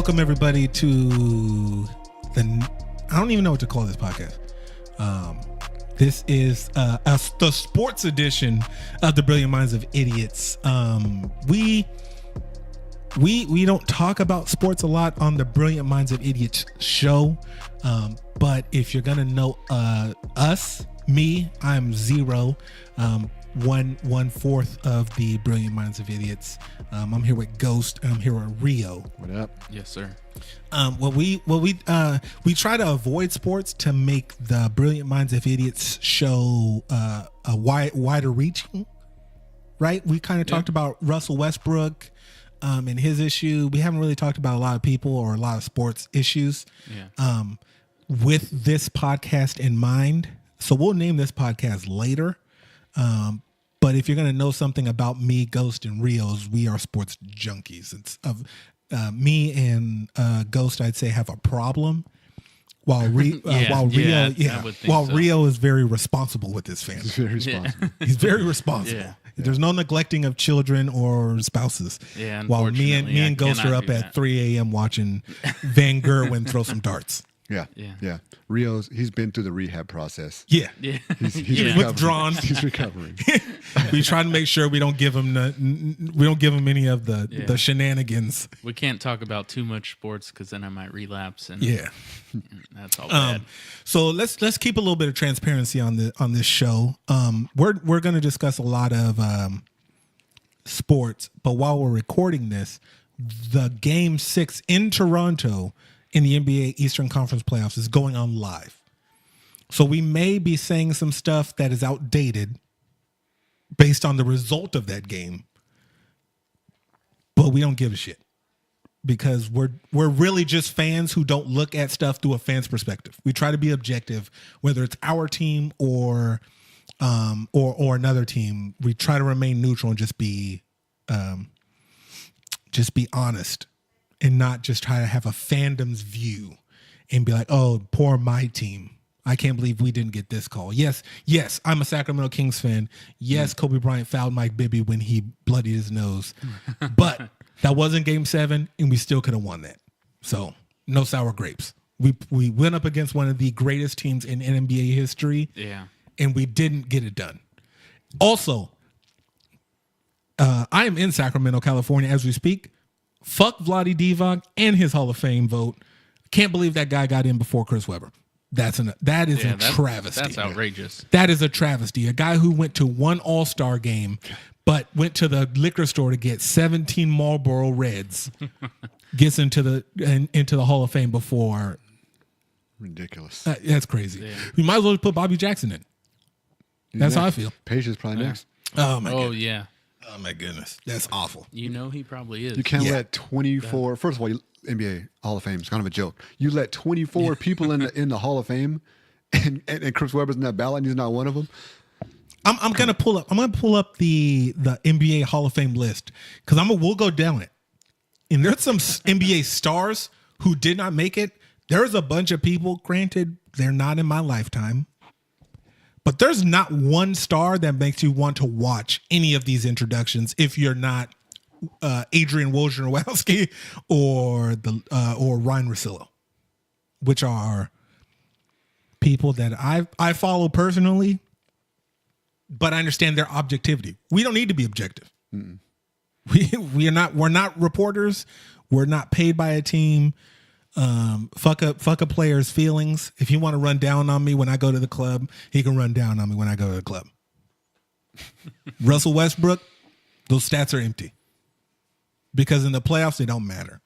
Welcome everybody to I don't even know what to call this podcast. This is the sports edition of the Brilliant Minds of Idiots. We don't talk about sports a lot on the Brilliant Minds of Idiots show. But if you're gonna know me, I'm Zero. 1/4 of the Brilliant Minds of Idiots. I'm here with Ghost and I'm here with Rio. What up? Yes, sir. We try to avoid sports to make the Brilliant Minds of Idiots show a wider reaching. Right? We kind of talked about Russell Westbrook and his issue. We haven't really talked about a lot of people or a lot of sports issues. Yeah. With this podcast in mind. So we'll name this podcast later. But if you're going to know something about me, Ghost, and Rio's, we are sports junkies. It's me and Ghost, I'd say, have a problem. While Rio is very responsible with his family. He's very responsible. He's very responsible. Yeah. There's no neglecting of children or spouses. Yeah, while me and Ghost are up at 3 a.m. watching Van Gerwen throw some darts. Yeah. He's been through the rehab process. Yeah. He's withdrawn. He's recovering. We try to make sure we don't give him any of the shenanigans. We can't talk about too much sports because then I might relapse, and that's all bad. So let's keep a little bit of transparency on this show. We're going to discuss a lot of sports, but while we're recording this, the Game 6 in Toronto in the NBA Eastern Conference Playoffs is going on live. So we may be saying some stuff that is outdated based on the result of that game, but we don't give a shit because we're really just fans who don't look at stuff through a fan's perspective. We try to be objective, whether it's our team or another team. We try to remain neutral and just be honest. And not just try to have a fandom's view and be like, oh, poor my team. I can't believe we didn't get this call. Yes, I'm a Sacramento Kings fan. Yes, Kobe Bryant fouled Mike Bibby when he bloodied his nose. But that wasn't Game 7, and we still could have won that. So, no sour grapes. We went up against one of the greatest teams in NBA history, and we didn't get it done. Also, I am in Sacramento, California as we speak. Fuck Vlade Divac and his Hall of Fame vote. Can't believe that guy got in before Chris Webber. That is a travesty. That's outrageous. That is a travesty. A guy who went to one All-Star game, but went to the liquor store to get 17 Marlboro Reds, gets into the Hall of Fame before. Ridiculous. That's crazy. Yeah. You might as well put Bobby Jackson in. That's how I feel. Page is probably next. Oh my god. Yeah. Oh my goodness, that's awful. You know he probably is. You can't let 24. First of all, NBA Hall of Fame is kind of a joke. You let 24 people in the Hall of Fame, and Chris Webber's in that ballot, and he's not one of them. I'm gonna pull up the NBA Hall of Fame list because we'll go down it, and there's some NBA stars who did not make it. There's a bunch of people. Granted, they're not in my lifetime. But there's not one star that makes you want to watch any of these introductions if you're not Adrian Wojnarowski or Ryan Russillo, which are people that I follow personally, but I understand their objectivity. We don't need to be objective. Mm-mm. We're not reporters. We're not paid by a team. Fuck a player's feelings. If he want to run down on me when I go to the club, he can run down on me when I go to the club. Russell Westbrook, those stats are empty because in the playoffs they don't matter.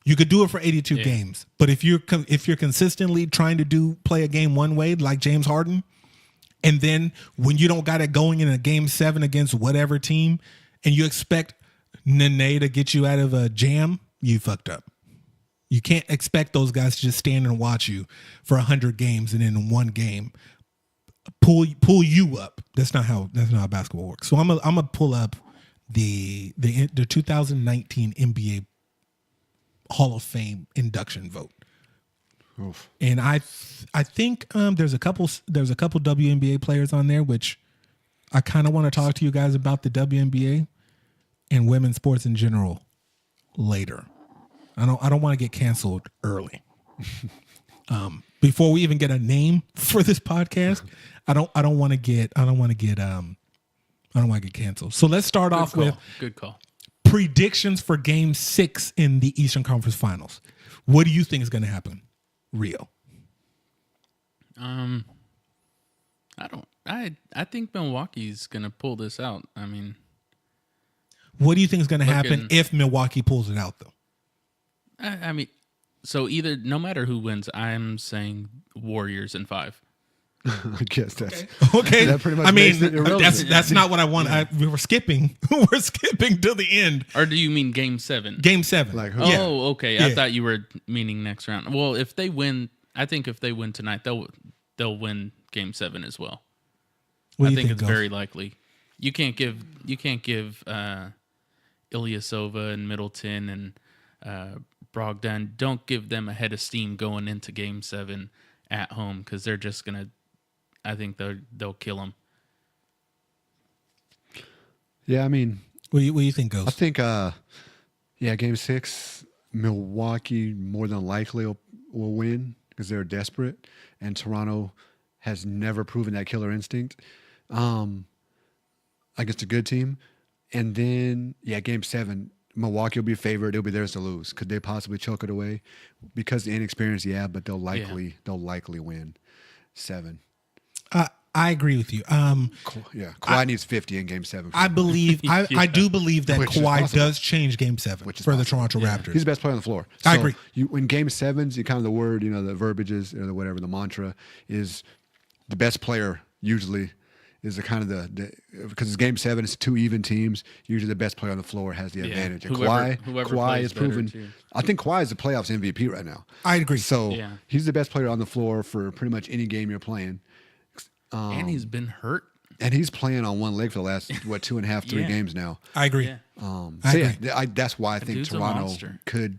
You could do it for 82 games, but if you're consistently trying to play a game one way like James Harden, and then when you don't got it going in a game 7 against whatever team, and you expect Nene to get you out of a jam, you fucked up. You can't expect those guys to just stand and watch you for 100 games and in one game pull you up. That's not how basketball works. So I'm gonna pull up the 2019 NBA Hall of Fame induction vote. Oof. And I think there's a couple WNBA players on there, which I kind of want to talk to you guys about the WNBA and women's sports in general later. I don't want to get canceled early. Before we even get a name for this podcast, I don't want to get canceled. So let's start off with good call. predictions for Game 6 in the Eastern Conference Finals. What do you think is going to happen, Rio? I think Milwaukee's gonna pull this out. I mean, what do you think is going to happen if Milwaukee pulls it out, though? I mean, so either no matter who wins, I'm saying Warriors in 5. I guess that's okay. That pretty much I mean, makes it irrelevant. that's not what I want. We're skipping. We're skipping to the end. Or do you mean Game 7? Game 7. Like who? Oh, okay. I Yeah. thought you were meaning next round. Well, if they win, I think if they win tonight, they'll win Game 7 as well. What do I you think it's Ghost? very likely. You can't give Ilyasova and Middleton and Brogdon. Don't give them a head of steam going into Game 7 at home because they're just gonna. I think they'll kill them. Yeah, I mean, What do you think, Ghost? I think, Game 6, Milwaukee more than likely will win because they're desperate, and Toronto has never proven that killer instinct against a good team. And then, Game 7, Milwaukee will be favored. It'll be theirs to lose. Could they possibly choke it away? Because of inexperience, but they'll likely win 7. I agree with you. Kawhi needs 50 in Game 7. I believe I do believe that Which is Kawhi possible. does change Game 7 Which is for the possible. Toronto Raptors. He's the best player on the floor. I agree. In Game 7s, you kind of the word, the verbiage or the whatever, the mantra is the best player usually is the kind of the because it's Game 7, it's 2 even teams. Usually the best player on the floor has the advantage. And Whoever Kawhi plays is better, proven. too. I think Kawhi is the playoffs MVP right now. I agree. So Yeah. he's the best player on the floor for pretty much any game you're playing. And he's been hurt. And he's playing on one leg for the last 2.5, 3 Yeah. games now. I agree. Yeah. I So agree. that's why I think dude's a Toronto monster. could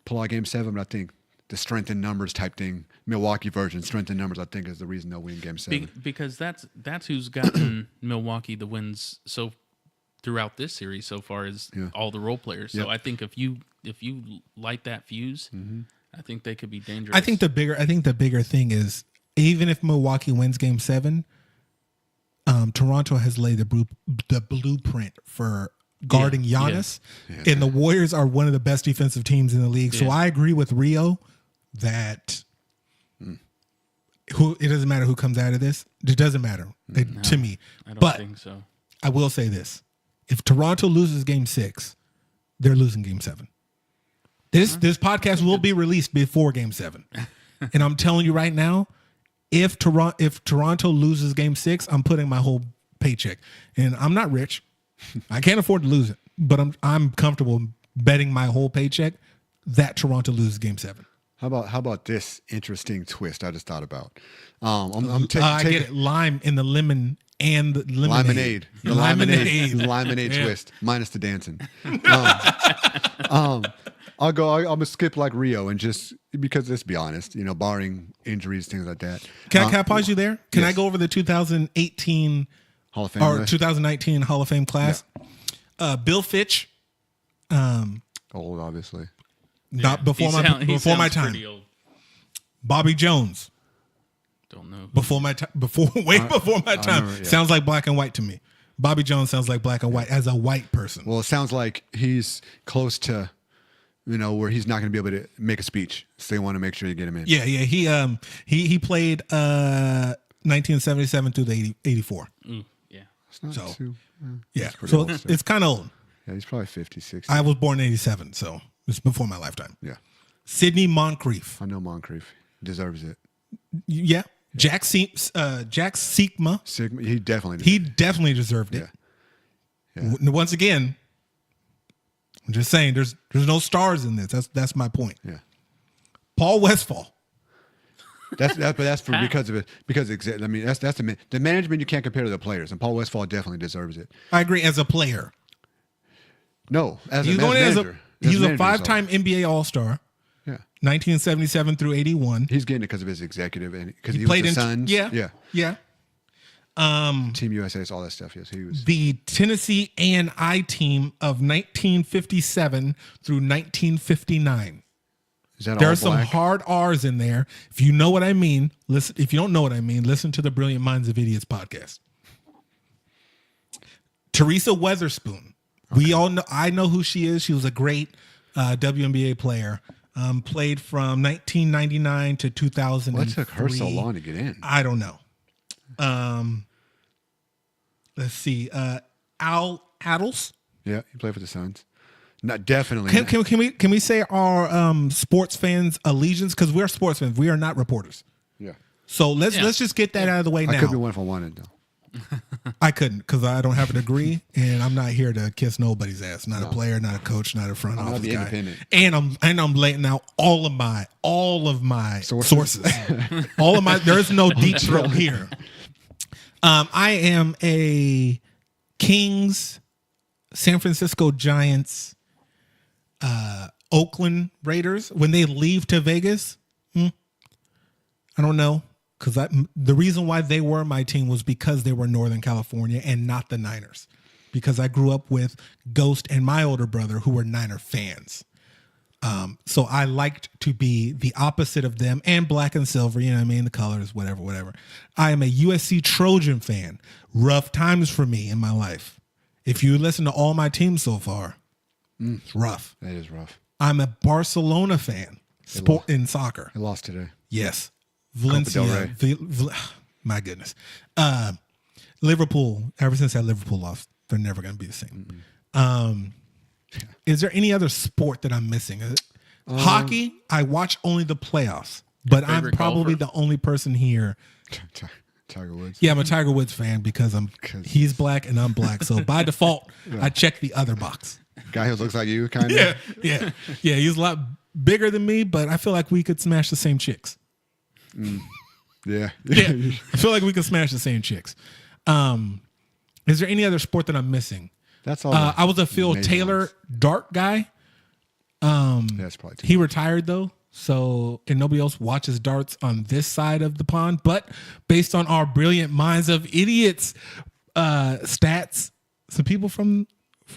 pull out Game 7. But I think the strength in numbers type thing, Milwaukee version, strength in numbers, I think is the reason they'll win Game 7. Because that's who's gotten Milwaukee the wins so throughout this series so far is all the role players. So Yep. I think if you light that fuse, I think they could be dangerous. I think the bigger thing is even if Milwaukee wins Game 7, Toronto has laid the blueprint for guarding Giannis, and the Warriors are one of the best defensive teams in the league. So I agree with Rio that it doesn't matter who comes out of this. It doesn't matter to me. I don't But think so. I will say this: if Toronto loses Game 6, they're losing Game 7. This podcast will be released before Game 7, and I'm telling you right now, if Toronto loses Game 6, I'm putting my whole paycheck, and I'm not rich, I can't afford to lose it, but I'm comfortable betting my whole paycheck that Toronto loses Game 7. How about this interesting twist I just thought about? I get it, lime in the lemon and the lemonade. The lemonade twist minus the dancing. I'm gonna skip like Rio and just because let's be honest, barring injuries, things like that. Can I pause you there? Can I yes. go over the 2018 Hall of Fame or list? 2019 Hall of Fame class? Bill Fitch, Old, obviously. not before He my sound- he before my sounds time. pretty old. Bobby Jones, Don't know. before my time. Before my time. remember, yeah. Sounds like black and white to me. Bobby Jones sounds like black and white as a white person. Well, it sounds like he's close to, where he's not going to be able to make a speech. So they want to make sure you get him in. Yeah. He played 1977 through the 84. Yeah. It's not So, too, Yeah, pretty so old it's still. kind of old. yeah, he's probably 50, 60. I was born in 87, so it's before my lifetime. yeah, Sidney Moncrief. I know Moncrief deserves it. Yeah. Jack Sikma. Sigma, he definitely He definitely deserved it. Yeah. Once again, I'm just saying there's no stars in this. That's my point. Yeah. Paul Westphal. That's for because of it. Because I mean that's the management you can't compare to the players, and Paul Westphal definitely deserves it. I agree as a player. No, as He's a going manager, in he's a manager, 5-time NBA All-Star, Yeah, 1977 through 81. he's getting it because of his executive and because he Played was the in Suns. Yeah. Team USA, all that stuff. Yes, he was. The Tennessee A&I team of 1957 through 1959. Is that all There's some black? hard R's in there. If you know what I mean, listen. If you don't know what I mean, listen to the Brilliant Minds of Idiots podcast. Teresa Weatherspoon. We all know. I know who she is. She was a great WNBA player. Played from 1999 to 2003. What took her so long to get in? I don't know. Let's see. Al Addles. Yeah, he played for the Suns. Not definitely. Can we say our sports fans allegiance, because we're sports fans, we are not reporters. Yeah, So let's just get that out of the way I could be now. one if I wanted though. I couldn't, because I don't have a degree and I'm not here to kiss nobody's ass. Not a player, not a coach, not a front I'm office not the guy. independent. And I'm laying out all of my sources. All of my. There's no deep throat here. I am a Kings, San Francisco Giants, Oakland Raiders. When they leave to Vegas, I don't know. Because the reason why they were my team was because they were Northern California and not the Niners. Because I grew up with Ghost and my older brother who were Niner fans. So I liked to be the opposite of them, and black and silver, you know what I mean? The colors, whatever. I am a USC Trojan fan. Rough times for me in my life. If you listen to all my teams so far, it's rough. That is rough. I'm a Barcelona fan in soccer. I lost today. Yes. Copa del Valencia. My goodness. Liverpool, ever since that Liverpool lost, they're never going to be the same. Is there any other sport that I'm missing? Hockey, I watch only the playoffs, but I'm favorite probably golfer? the only person here. Tiger Woods. Yeah, I'm a Tiger Woods fan because he's black and I'm black. So by default, I check the other box. Guy who looks like you, kind of. Yeah. He's a lot bigger than me, but I feel like we could smash the same chicks. Yeah. Yeah, I feel like we could smash the same chicks. Is there any other sport that I'm missing? That's all. I was a Phil major Taylor ones. dart guy. That's probably too He retired though, and nobody else watches darts on this side of the pond. But based on our Brilliant Minds of Idiots stats, some people from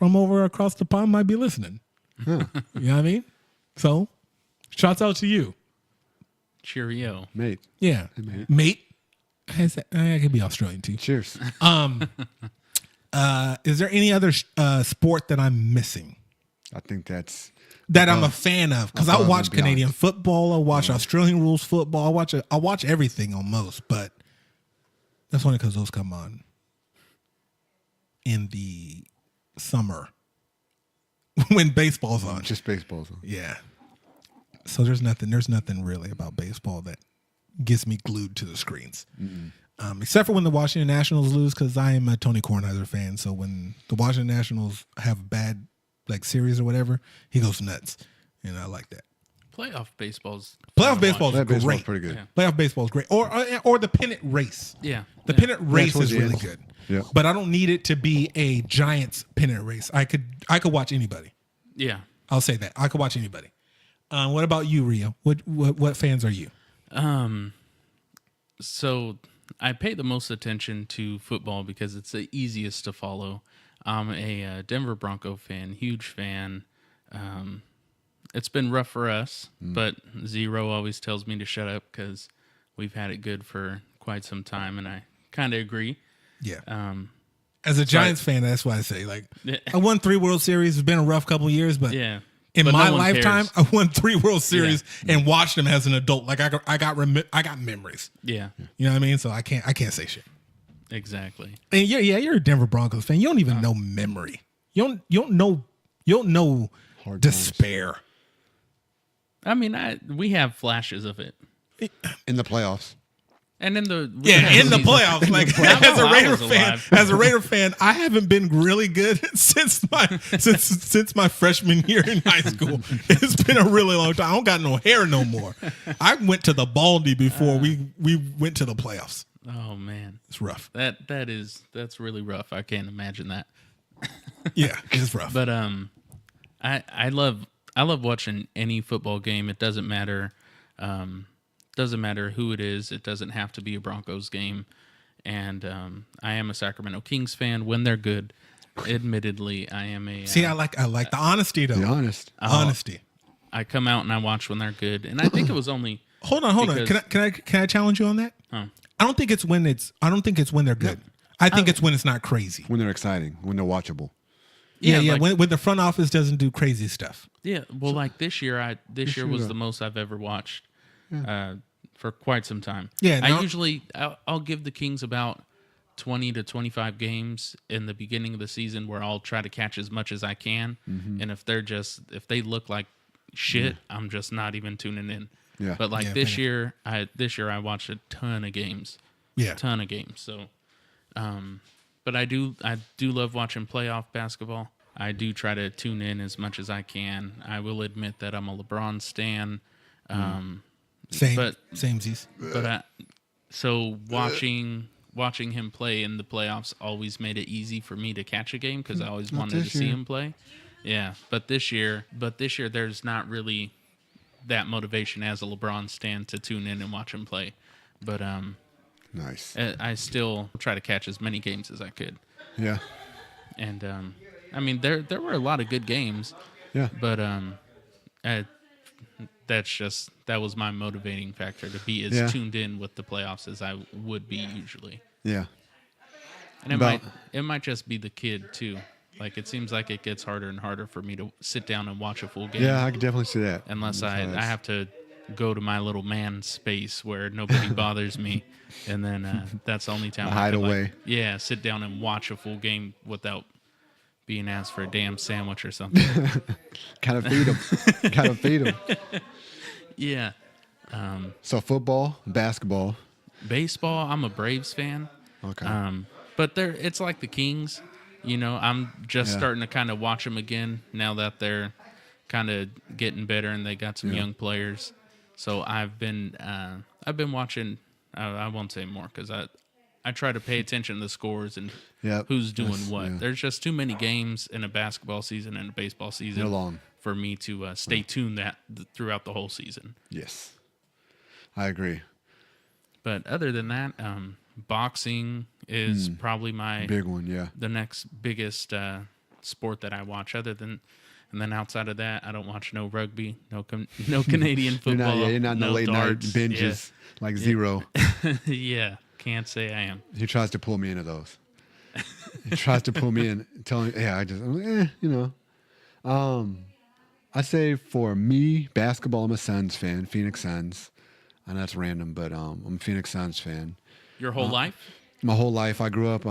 over across the pond might be listening. You know what I mean? So, shouts out to you. Cheerio. mate. Yeah, mate. I could be Australian too. Cheers. Is there any other sport that I'm missing I think that's that I'm a fan of? Because I above watch and beyond. Canadian football, I watch Australian rules football, I watch everything almost, but that's only because those come on in the summer when baseball's on. just baseball. So. Yeah. So there's nothing really about baseball that gets me glued to the screens. Except for when the Washington Nationals lose, because I am a Tony Kornheiser fan. So when the Washington Nationals have a bad series or whatever, he goes nuts, and I like that. Playoff baseball's Playoff baseball is That baseball's great. pretty good. Yeah. Playoff baseball is great, or the pennant race. Yeah. The pennant race towards is the really end. good. Yeah. But I don't need it to be a Giants pennant race. I could watch anybody. Yeah. I'll say that I could watch anybody. What about you, Rio? What fans are you? So I pay the most attention to football because it's the easiest to follow. I'm a Denver Bronco fan, huge fan. It's been rough for us, but Zero always tells me to shut up because we've had it good for quite some time, and I kind of agree. Yeah. As a Giants fan, that's why I say I won 3 World Series. It's been a rough couple of years, but Yeah. in But my no one lifetime, cares. I won 3 World Series and watched them as an adult. I got memories. Yeah, You know what I mean? So I can't say shit. exactly. And you're a Denver Broncos fan. You don't even know memory. You don't know Hard despair. I mean, we have flashes of it. In the playoffs. And in the In the playoffs, as a I Raider was fan, alive. I haven't been really good since my freshman year in high school. It's been a really long time. I don't got no hair no more. I went to the baldy before we went to the playoffs. Oh man, It's rough. that's really rough. I can't imagine that. Yeah, it's rough. But I love watching any football game. It doesn't matter. Doesn't matter who it is. It doesn't have to be a Broncos game. and I am a Sacramento Kings fan when they're good. Admittedly, I am a. See, I like the honesty though. Be honest. Honesty. I come out and I watch when they're good, and I think it was only. Hold on. because- Can I challenge you on that? Huh. I don't think it's when they're good. I think it's when it's not crazy. When they're exciting, when they're watchable. Yeah. like- When the front office doesn't do crazy stuff. Yeah, well, like this year was year, the most I've ever watched for quite some time. Yeah, I now- usually I'll give the Kings about 20 to 25 games in the beginning of the season where I'll try to catch as much as I can, and if they look like shit, I'm just not even tuning in. Yeah. But like Yeah, this year I watched a ton of games. Yeah. Ton of games. So, but I do love watching playoff basketball. I do try to tune in as much as I can. I will admit that I'm a LeBron stan. Samesies. But so watching him play in the playoffs always made it easy for me to catch a game because I always wanted to this see year. him play. Yeah, but this year there's not really that motivation as a LeBron stan to tune in and watch him play. But Nice. I still try to catch as many games as I could. Yeah. And I mean there were a lot of good games, Yeah. but that was my motivating factor to be as Yeah. tuned in with the playoffs as I would be usually. Yeah. And it might just be the kid too. Like it seems like it gets harder and harder for me to sit down and watch a full game. Yeah, I can definitely see that. Unless I Because- have to go to my little man space where nobody bothers me, and then that's the only time I can, hideaway. sit down and watch a full game without being asked for a damn sandwich or something. Kind of feed them. Kind of feed them. Yeah. So football, basketball. Baseball, I'm a Braves fan. Okay. But it's like the Kings. You know, I'm just Yeah. starting to kind of watch them again now that they're kind of getting better and they got some Yeah. young players. So I've been watching. I won't say more because I try to pay attention to the scores and Yep. who's doing That's- what. yeah. There's just too many games in a basketball season and a baseball season They're long. for me to stay tuned throughout the whole season. Yes. I agree. But other than that, boxing is probably my Big one, yeah. the next biggest sport that I watch. And then outside of that, I don't watch no rugby, no Canadian football. You're not in the no late darts. night binges like Zero. Yeah. Yeah, can't say I am. He tries to pull me into those. He tries to pull me in, telling me, yeah, I say for me, basketball, I'm a Suns fan, Phoenix Suns. I know that's random, but I'm a Phoenix Suns fan. Your whole life? My whole life, I grew up.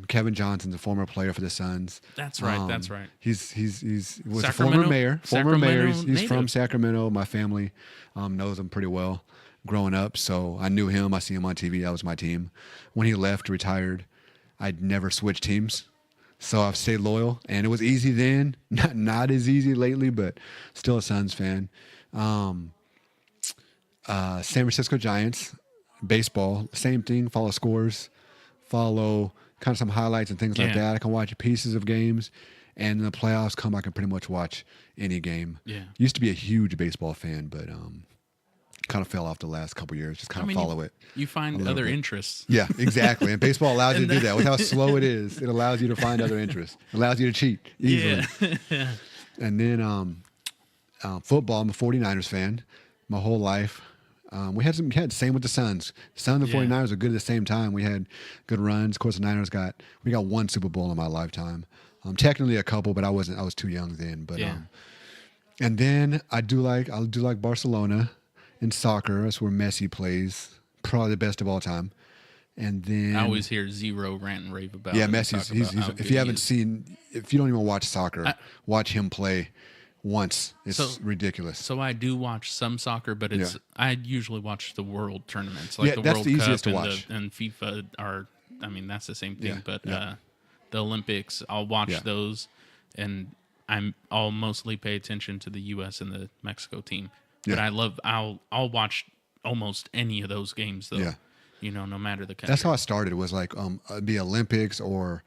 Kevin Johnson's a former player for the Suns. That's right. That's right. He's was a Sacramento? former mayor. Former mayor. He's Sacramento from native. Sacramento. My family knows him pretty well growing up. So I knew him. I see him on TV. That was my team. When he left, retired, I'd never switched teams. So I've stayed loyal, and it was easy then. Not as easy lately, but still a Suns fan. San Francisco Giants, baseball, same thing. Follow scores, follow kind of some highlights and things like Yeah. that. I can watch pieces of games, and in the playoffs come, I can pretty much watch any game. Yeah. Used to be a huge baseball fan, but kind of fell off the last couple years. Just kind of follow it. You find little other bit. interests. Yeah, exactly. And baseball allows you to do that. With how slow it is, it allows you to find other interests. It allows you to cheat easily. Yeah. And then football, I'm a 49ers fan my whole life. We had same with the Suns. Suns and Yeah. 49ers were good at the same time. We had good runs. Of course, the Niners got one Super Bowl in my lifetime. Technically a couple, but I was too young then. But Yeah. and then I do like Barcelona in soccer. That's where Messi plays. Probably the best of all time. And then I always hear Zero rant and rave about. yeah, him, Messi's. talk about how If good you he haven't is. seen, if you don't even watch soccer, watch him play once. It's So- ridiculous. So I do watch some soccer, but it's I usually watch the world tournaments, like Yeah, the that's World the Cup easiest to and, watch. and FIFA are. I mean, that's the same thing. Yeah, But yeah. the Olympics, I'll watch Yeah. those, and I'll mostly pay attention to the U.S. and the Mexico team. But Yeah. I'll watch almost any of those games though. Yeah. You know, no matter the country. That's how I started. Was like the Olympics or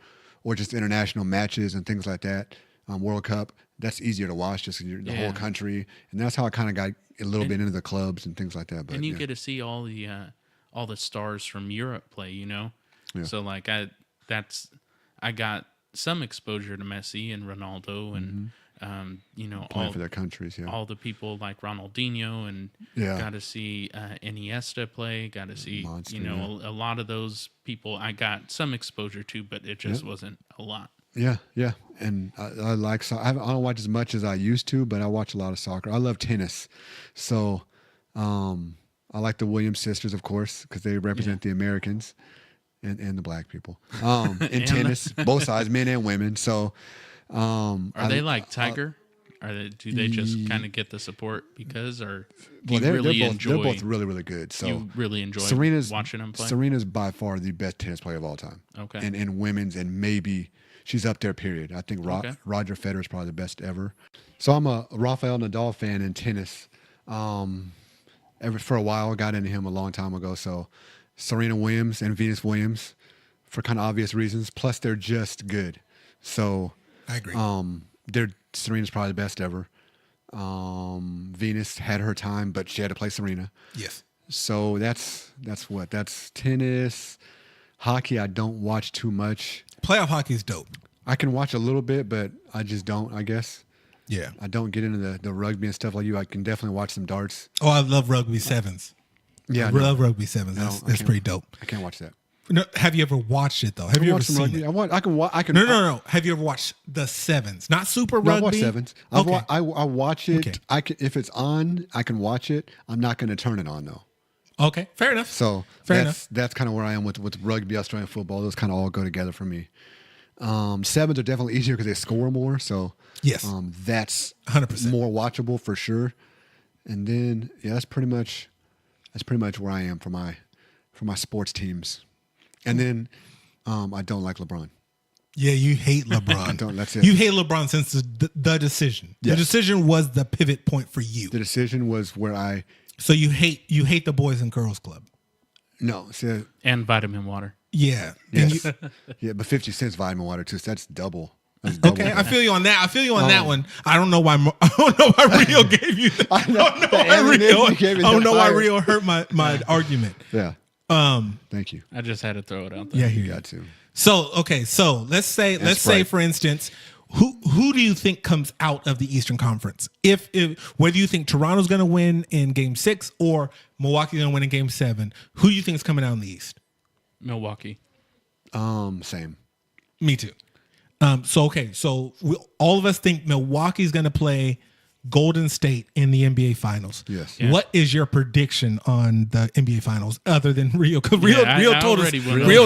just international matches and things like that. World Cup. That's easier to watch, just the Yeah. whole country. And that's how I kind of got a little bit into the clubs and things like that. But and you yeah. get to see all the stars from Europe play. You know. Yeah. So like I got some exposure to Messi and Ronaldo and Playing for their countries. Yeah. all the people like Ronaldinho and Yeah. got to see Iniesta play, got to see Monster, a lot of those people I got some exposure to, but it just wasn't a lot. Yeah, yeah, and I like so I don't watch as much as I used to, but I watch a lot of soccer. I love tennis, so I like the Williams sisters, of course, because they represent the Americans and the black people in tennis, both sides, men and women. So, Are they like Tiger? Do they just kind of get the support because, or do you they're both really, really good. So you really enjoy watching them play? Serena's by far the best tennis player of all time. Okay, and in women's, and maybe she's up there. Period. I think Roger Federer is probably the best ever. So I'm a Rafael Nadal fan in tennis. For a while, I got into him a long time ago. So Serena Williams and Venus Williams, for kind of obvious reasons. Plus, they're just good. So I agree. Serena's probably the best ever. Venus had her time, but she had to play Serena. Yes. So that's tennis. Hockey, I don't watch too much. Playoff hockey is dope. I can watch a little bit, but I just don't, I guess. Yeah. I don't get into the rugby and stuff like you. I can definitely watch some darts. Oh, I love rugby sevens. Yeah, I love rugby sevens. That's pretty dope. I can't watch that. No, have you ever watched it though? Have you ever some seen rugby. it? I can. No. Have you ever watched the sevens? Not super rugby. I watch sevens. Okay. I watch it. Okay. I can, if it's on, I can watch it. I'm not going to turn it on though. Okay, fair enough. So fair enough. That's kind of where I am with rugby, Australian football. Those kind of all go together for me. Sevens are definitely easier because they score more. So Yes. That's 100%. more watchable for sure. And then that's pretty much where I am for my sports teams. And then I don't like LeBron. Yeah, you hate LeBron. I don't. That's it. You hate LeBron since the decision. Yes. The decision was the pivot point for you. The decision was where I. So you hate the Boys and Girls Club. No, see, and vitamin water. Yeah. yes. And Yeah, but 50 cents vitamin water too. So that's double. okay, I feel you on that. I feel you on that one. I don't know why. Rio gave you. I don't know why Rio hurt my argument. Yeah. Thank you. I just had to throw it out there. Yeah, You got to. So okay, so let's say for instance, who do you think comes out of the Eastern Conference? If whether you think Toronto's going to win in Game 6 or Milwaukee's going to win in Game 7, who do you think is coming out in the East? Milwaukee. Same. Me too. So all of us think Milwaukee's going to play Golden State in the NBA Finals. Yes. Yeah. What is your prediction on the NBA Finals other than Rio? Because Rio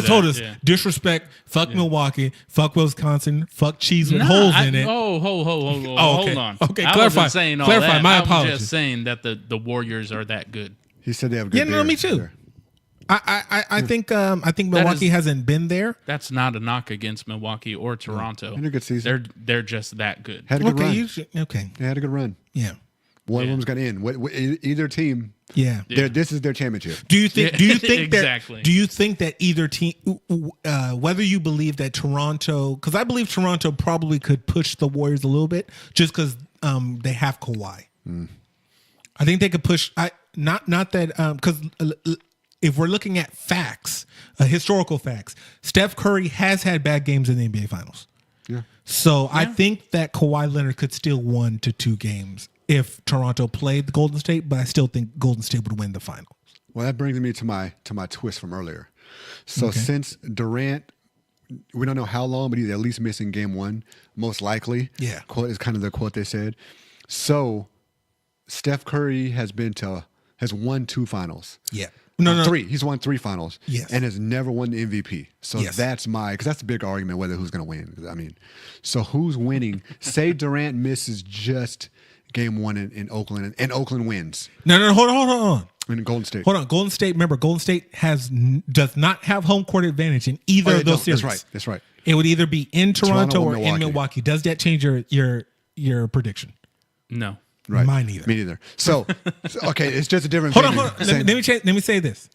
told us yeah. disrespect, fuck Milwaukee, fuck Wisconsin, fuck cheese with holes in it. Oh, okay. hold on. Okay, I clarify. wasn't saying all Clarify. that. My I was apologies. just saying that the Warriors are that good. He said they have good. Yeah, no, me too. There. I think Milwaukee hasn't been there. That's not a knock against Milwaukee or Toronto. Had a good season. They're just that good. Had a good run. Okay. They had a good run. Yeah. One of them's got in. Either team. Yeah. This is their championship. Do you think exactly. Do you think that either team, whether you believe that Toronto, because I believe Toronto probably could push the Warriors a little bit just because they have Kawhi. I think they could push. Not that because if we're looking at facts, historical facts, Steph Curry has had bad games in the NBA Finals. Yeah. So I think that Kawhi Leonard could steal 1 to 2 games if Toronto played the Golden State, but I still think Golden State would win the finals. Well, that brings me to my twist from earlier. So since Durant, we don't know how long, but he's at least missing Game 1, most likely. Yeah. Quote is kind of the quote they said. So Steph Curry has won 2 finals. Yeah. No. 3. He's won 3 finals. Yes. And has never won the MVP. So Yes. that's because that's the big argument whether who's going to win. I mean, so who's winning? Say Durant misses just Game 1 in Oakland, and Oakland wins. No. Hold on. In Golden State. Hold on. Golden State. Remember, Golden State does not have home court advantage in either of those series. That's right. It would either be in Toronto or Milwaukee. in Milwaukee. Does that change your prediction? No. Right. Mine either. Me neither. So okay, it's just a different. Hold on. Same- Let me say this.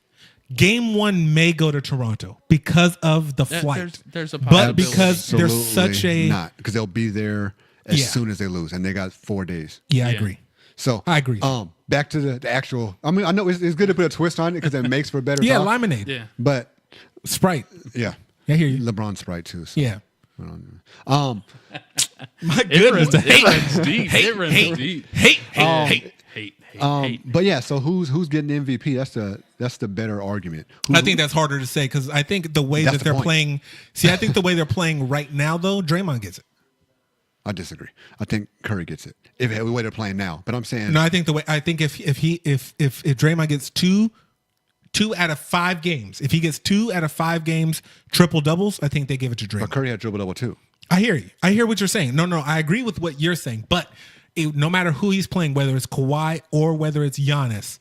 Game 1 may go to Toronto because of the flight. There's a but possibility. because there's Absolutely such a not because they'll be there as Yeah. soon as they lose, and they got 4 days. yeah, I Yeah. agree. So I agree. Back to the actual. I mean, I know it's good to put a twist on it because it makes for better. Yeah, talk, lemonade. Yeah. But Sprite. Yeah. I hear you. LeBron Sprite too. So. Yeah. Um, My goodness. It runs deep. It runs deep. Hate. but yeah, so who's getting MVP? That's the better argument. I think that's harder to say because I think the way That's that the they're point. playing. See, I think the way they're playing right now, though, Draymond gets it. I disagree. I think Curry gets it. If the way they're playing now, but I'm saying No, I think if Draymond gets two out of 5 games, if he gets 2 out of 5 games triple doubles, I think they give it to Draymond. but Curry had triple double too. I hear you. I hear what you're saying. No, I agree with what you're saying. But no matter who he's playing, whether it's Kawhi or whether it's Giannis,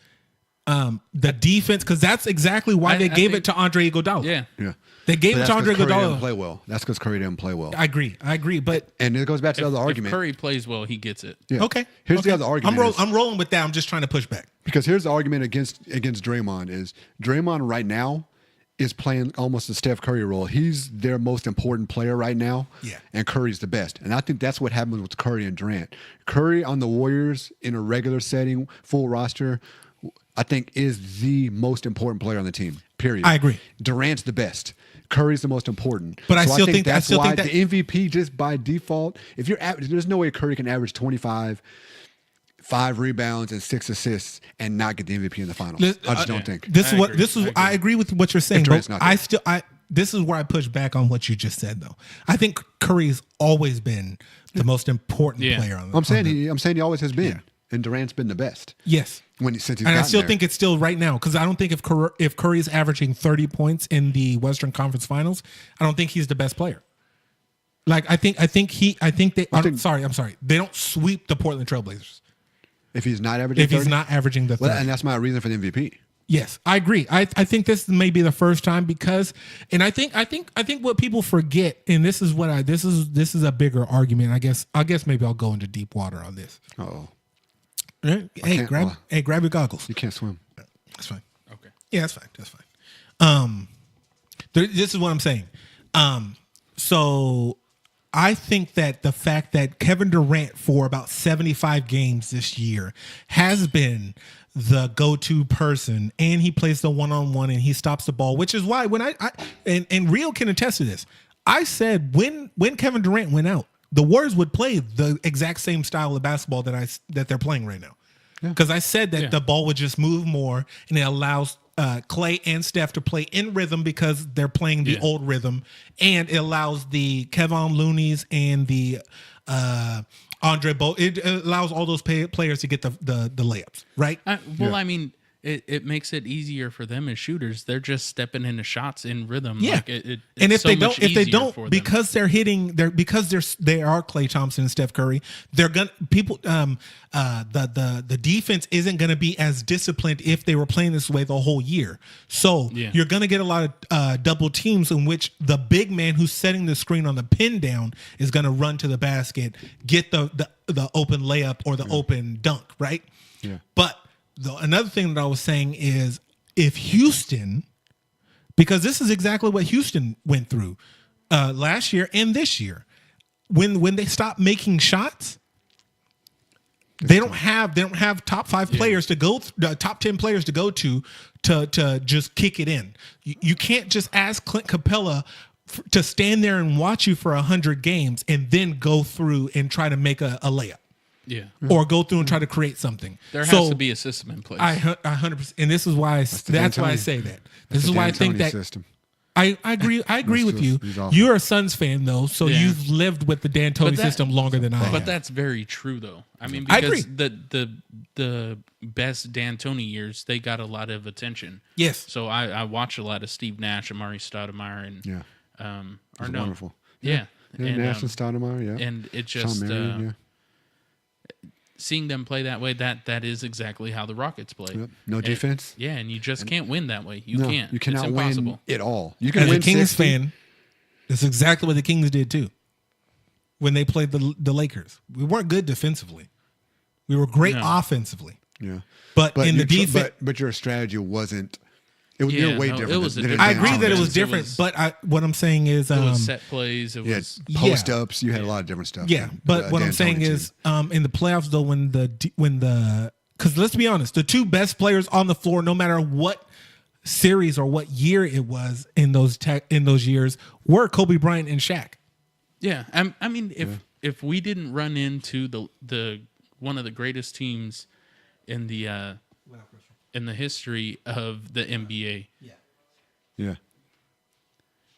the defense, because that's exactly why they gave it to Andre Iguodala. Yeah. They gave it to Andre Curry didn't Iguodala. play well. That's because Curry didn't play well. I agree. But And it goes back to the other If argument. Curry plays well, he gets it. Yeah. okay, Here's the okay. other argument. I'm rolling with that. I'm just trying to push back. Because here's the argument against Draymond is Draymond right now is playing almost the Steph Curry role. He's their most important player right now. Yeah. And Curry's the best. And I think that's what happens with Curry and Durant. Curry on the Warriors in a regular setting, full roster, I think is the most important player on the team. Period. I agree. Durant's the best. Curry's the most important. But I still think that's that why the MVP just by default, if you're there's no way Curry can average 25, 5 rebounds and 6 assists and not get the MVP in the finals. I just don't think. I agree with what you're saying. Durant's But not this is where I push back on what you just said, though. I think Curry's always been the most important player on the I'm saying he always has been, and Durant's been the best. Yes. Since he's and I gotten still there. think it's still right now because I don't think if Curry's averaging 30 points in the Western Conference Finals, I don't think he's the best player. Like I'm sorry. They don't sweep the Portland Trailblazers if he's not averaging. if he's not averaging the 30. Well, and that's my reason for the MVP. Yes, I agree. I think this may be the first time because, and I think what people forget, and this is a bigger argument. I guess maybe I'll go into deep water on this. Oh, Hey, grab your goggles. you can't swim. That's fine. Okay. Yeah, that's fine. This is what I'm saying. So I think that the fact that Kevin Durant for about 75 games this year has been the go-to person, and he plays the one-on-one and he stops the ball, which is why when and Rio can attest to this. I said when Kevin Durant went out, the Warriors would play the exact same style of basketball that they're playing right now. Because I said that the ball would just move more, and it allows Clay and Steph to play in rhythm because they're playing the old rhythm, and it allows the Kevon Looney's and the Andre Bo. It allows all those players to get the layups, right? I mean, it makes it easier for them as shooters. They're just stepping into shots in rhythm. Yeah, like and if so they much don't, for them. because they're hitting, they are Klay Thompson and Steph Curry. They're gonna the defense isn't gonna be as disciplined if they were playing this way the whole year. So you're gonna get a lot of double teams in which the big man who's setting the screen on the pin down is gonna run to the basket, get the open layup or the open dunk, right? Yeah, but. Another thing that I was saying is if Houston, because this is exactly what Houston went through last year and this year, when they stop making shots, they don't have top 5 players to go, top 10 players to go to just kick it in. You can't just ask Clint Capella to stand there and watch you for 100 games and then go through and try to make a layup. Yeah. Or go through and try to create something. There has to be a system in place. I 100%, and this is why that's why I say that. This is why I think that system. I agree with you. You're a Suns fan though, so you've lived with the D'Antoni system longer than I have. But that's very true though. I mean, I because agree. the best D'Antoni years, they got a lot of attention. Yes. So I watch a lot of Steve Nash, Amari Stoudemire, and wonderful. Yeah. And Nash and Stoudemire, yeah. And it just seeing them play that way, that is exactly how the Rockets play. Yep. No defense. Yeah, and you just can't win that way. You can't. You cannot it's impossible. win it all. You can As win a Kings 60. fan, that's exactly what the Kings did too. When they played the Lakers, we weren't good defensively. We were great offensively. Yeah, but in the defense, but your strategy wasn't. You're way different. It was I agree that it was different, but what I'm saying is, it was set plays. It was post ups. You had a lot of different stuff. Yeah, but what I'm saying is, in the playoffs though, when the because let's be honest, the 2 best players on the floor, no matter what series or what year it was in those years were Kobe Bryant and Shaq. Yeah, I mean, if we didn't run into the one of the greatest teams in the history of the NBA, Yeah.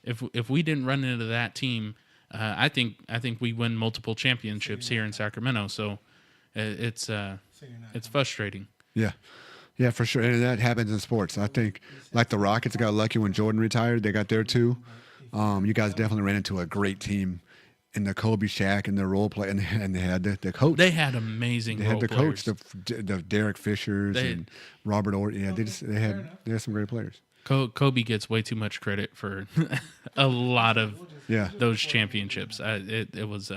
if we didn't run into that team, I think we win multiple championships here in Sacramento. So it's frustrating. Yeah. Yeah, for sure. And that happens in sports. I think, like the Rockets got lucky when Jordan retired. They got there too. You guys definitely ran into a great team in the Kobe, Shaq, and the role play. And they had the coach. They had amazing They had the players. coach, the Derek Fishers and Robert Orr. Yeah, they had some great players. Kobe gets way too much credit for a lot of those championships. It was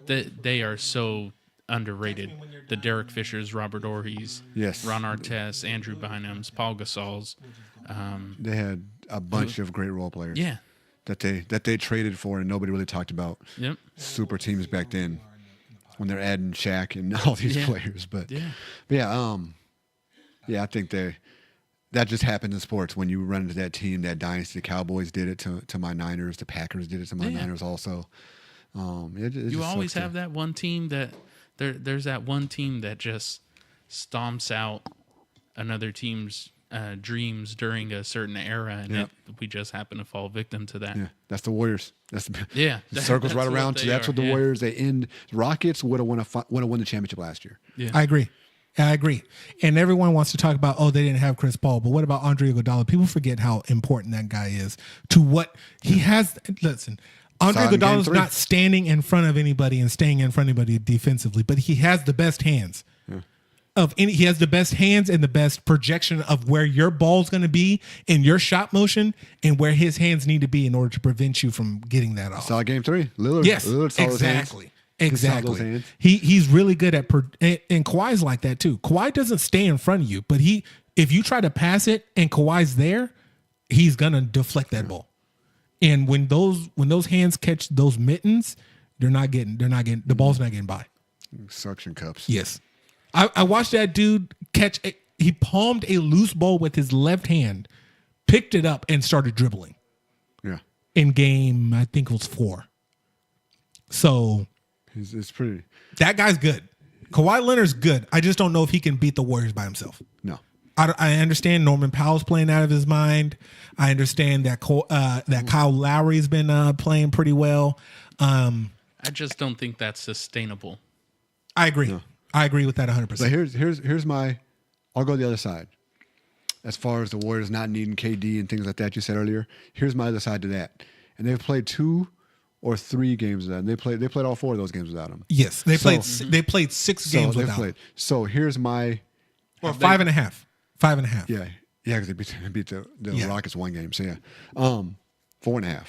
they are so underrated. The Derek Fishers, Robert Ory's, Yes. Ron Artest, Andrew Bynum's, Paul Gasol's. They had a bunch of great role players. Yeah. That they traded for and nobody really talked about. Yep. Super teams back then when they're adding Shaq and all these players. But I think that just happens in sports when you run into that team, that dynasty. The Cowboys did it to my Niners. The Packers did it to my Niners also. You always have that one team that there's that one team that just stomps out another team's dreams during a certain era, and we just happen to fall victim to that. Yeah, that's the Warriors. That's Yeah, the circles right around. So that's what the Warriors. They end. Rockets would have won the championship last year. Yeah. I agree. And everyone wants to talk about, they didn't have Chris Paul, but what about Andre Iguodala? People forget how important that guy is to what he has. Listen, Andre Iguodala is not standing in front of anybody and staying in front of anybody defensively, but he has the best hands. He has the best hands and the best projection of where your ball's going to be in your shot motion and where his hands need to be in order to prevent you from getting that off. Saw game 3. Lillard. Yes, Lillard saw exactly. Those hands. Exactly. He's really good at and Kawhi's like that too. Kawhi doesn't stay in front of you, but if you try to pass it and Kawhi's there, he's gonna deflect that ball. And when those hands catch those mittens, the ball's not getting by. Suction cups. Yes. I watched that dude he palmed a loose ball with his left hand, picked it up, and started dribbling. Yeah. In game, I think it was 4. So it's pretty. That guy's good. Kawhi Leonard's good. I just don't know if he can beat the Warriors by himself. No. I understand Norman Powell's playing out of his mind. I understand that Kyle Lowry's been playing pretty well. I just don't think that's sustainable. I agree. No. I agree with that 100%. But here's my. I'll go the other side. As far as the Warriors not needing KD and things like that you said earlier, here's my other side to that. And they've played 2 or 3 games without him. They played all 4 of those games without him. Yes, they played 6 games without him. So here's my. Or 5.5. 5.5. Yeah, because they beat the Rockets 1 game. So 4.5.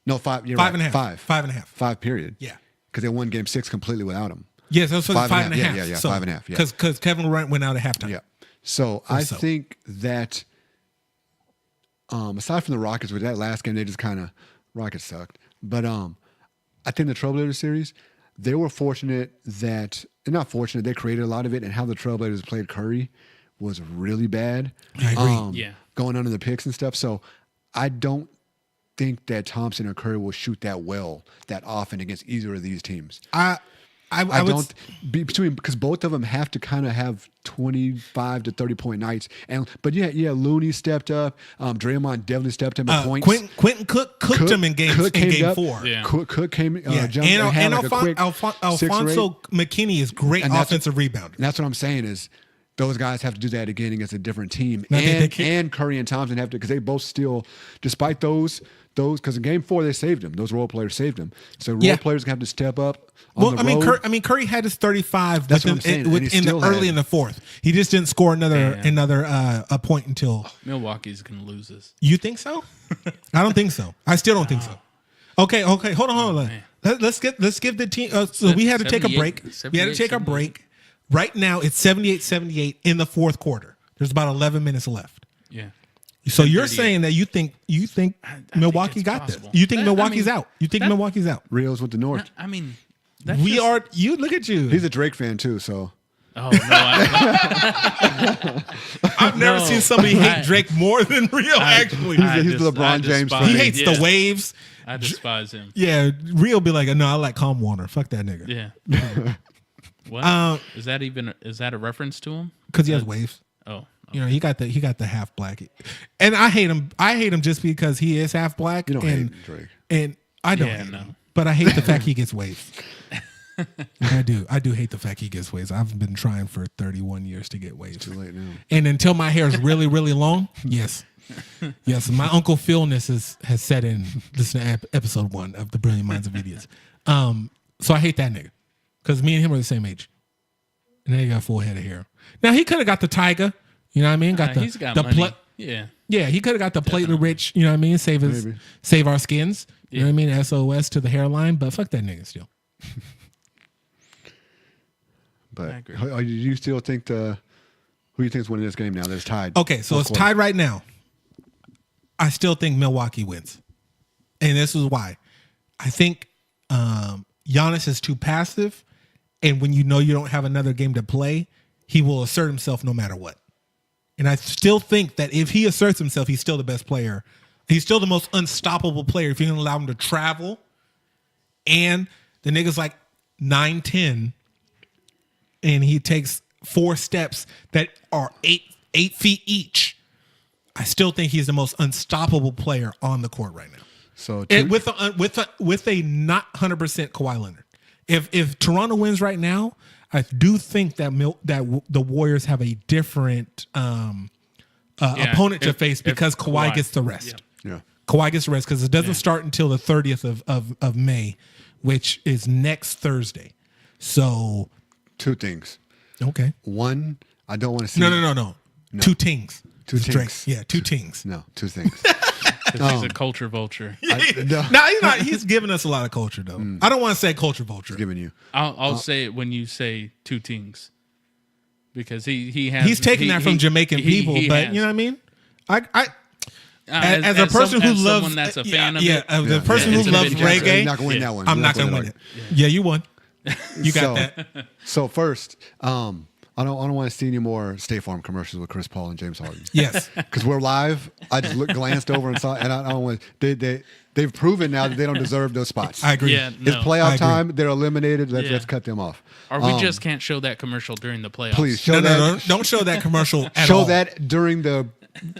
No, 5. You're 5.5. Right. 5.5. 5 period. Yeah, because they won game 6 completely without him. Yes, that's 5.5. Yeah, 5.5. Yeah, because Kevin Durant went out at halftime. Yeah. So I think that aside from the Rockets, with that last game, they just kind of Rockets sucked. But I think the Trailblazers series, they were fortunate that they're not fortunate. They created a lot of it, and how the Trailblazers played Curry was really bad. I agree. Going under the picks and stuff. So I don't think that Thompson or Curry will shoot that well that often against either of these teams. I don't because both of them have to kind of have 25 to 30 point nights. But Looney stepped up. Draymond definitely stepped up at points. Quentin Cook cooked him in game 4. Yeah. Cook came jumped and like Alfonso McKinney is great offensive rebounder. And that's what I'm saying is those guys have to do that again against a different team. And Curry and Thompson have to, because they both still, despite those, because in game 4 they saved him. Those role players saved him. So role players have to step up. Curry had his 35 early in the 4th. He just didn't score another a point until Milwaukee's gonna lose this. You think so? I don't think so. I still don't think so. Okay. Hold on. Let's give the team. So we had to take a break. We had to take a break. Right now it's 78-78 in the 4th quarter. There's about 11 minutes left. Yeah. So you're saying that you think Milwaukee got this? You think Milwaukee's out? You think Milwaukee's out? Rio's with the North. You look at you. He's a Drake fan too, so Oh no, I've never No, seen somebody hate Drake more than Rio. Actually, He's the LeBron James despise- he hates the waves. I despise him. Yeah, Rio be like, no, I like Calm Warner. Fuck that nigga. Yeah. What is that even? Is that a reference to him? Because he has waves. Oh, You know, he got the half black, and I hate him. I hate him just because he is half black. You don't and, hate Drake. and I don't. Yeah, hate no. him, but I hate the fact he gets waves. I do hate the fact he gets waves. I've been trying for 31 years to get waves. Too late now. And until my hair is really, really long, yes. My Uncle Philness has set in. Listen to episode 1 of the Brilliant Minds of Idiots. So I hate that nigga because me and him are the same age, and then he got a full head of hair. Now he could have got the tiger. You know what I mean? he's got money. Yeah. Yeah, he could have got the platelet rich. You know what I mean? Save our skins. You know what I mean? SOS to the hairline, but fuck that nigga still. But I agree. do you still think who you think is winning this game now? That it's tied. Okay, so it's tied right now. I still think Milwaukee wins. And this is why. I think Giannis is too passive. And when you know you don't have another game to play, he will assert himself no matter what. And I still think that if he asserts himself, he's still the best player. He's still the most unstoppable player if you're going to allow him to travel. And the nigga's like 9'10", and he takes 4 steps that are 8 feet each. I still think he's the most unstoppable player on the court right now. So And with a not 100% Kawhi Leonard. If Toronto wins right now, I do think that the Warriors have a different opponent to face because Kawhi gets the rest. yeah. Kawhi gets the rest because it doesn't start until the 30th of May, which is next Thursday. So 2 things. okay. One, I don't want to see. No. 2 tings. Two It's Drake. tings. Yeah, 2 tings. No, 2 things. 'Cause he's a culture vulture. No, No, he's not. He's giving us a lot of culture though. I don't want to say culture vulture. giving you. I'll say it when you say 2 tings, because he has. He's taking that from Jamaican people, but has. you know what I mean. As a person who loves someone that's a fan of it. as a person it's who a loves big reggae, You're not gonna win that one. I'm You're not gonna win it. Yeah, you won. You got that. So first, I don't want to see any more State Farm commercials with Chris Paul and James Harden. Yes. Because we're live. I just glanced over and saw, and I don't want. They've proven now that they don't deserve those spots. I agree. Yeah, It's no. I playoff agree. time. They're eliminated. Yeah. Let's cut them off. Or we just can't show that commercial during the playoffs. Please show No, that. no, don't show that commercial at Show all. that during the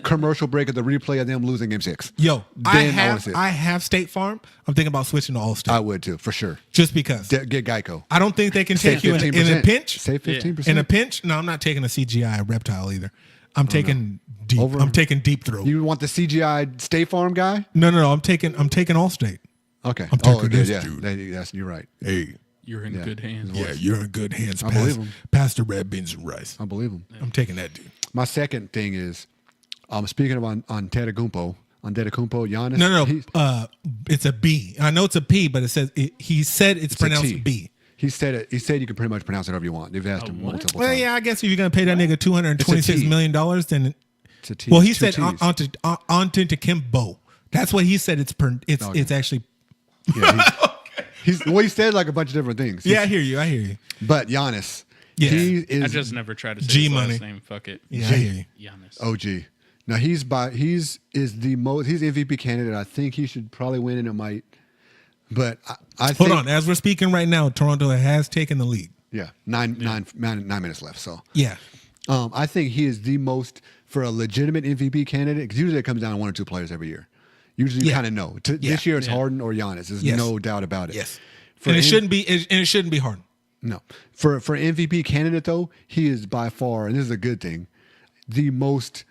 commercial break of the replay of them losing Game 6. Yo, Then I wanna see it. I have State Farm. I'm thinking about switching to Allstate. I would too, for sure. Just because. Get Geico. I don't think they can Save take you in a 15%. pinch. Save 15%. In a pinch? No, I'm not taking a CGI reptile either. I'm taking deep. I'm taking deep throat. You want the CGI State Farm guy? No. I'm taking Allstate. Okay. I'm taking good. this Yeah, dude. you're right. Hey, You're in good hands. yeah, you're in good hands. I believe him. Pastor Red Beans and Rice. I believe him. I'm taking that dude. My second thing is, speaking of on Antetokounmpo, Giannis. No. It's a B. I know it's a P, but it says he said it's It's a T. pronounced B. He said it. He said you can pretty much pronounce it however you want. They've asked him what? multiple Well, times. yeah, I guess if you're gonna pay that nigga $226 million, then It's a T. well, he Two said Ts. Antetokounmpo. That's what he said. It's actually. Yeah, he said like a bunch of different things. Yeah, I hear you. But Giannis, Yeah. he I is just never tried to say G his money. last name. Fuck it. Yeah, I hear you. Giannis. OG. Now he's the most. He's MVP candidate. I think he should probably win, and it might. But I think, Hold on. As we're speaking right now, Toronto has taken the lead. Yeah, 9 minutes left. So Yeah. I think he is the most for a legitimate MVP candidate, because usually it comes down to 1 or 2 players every year. Usually you Yeah. kind of know. Yeah. This year it's Yeah. Harden or Giannis. There's Yes. no doubt about it. Yes. For And it M- shouldn't be hard. No. For MVP candidate though, he is by far, and this is a good thing, the most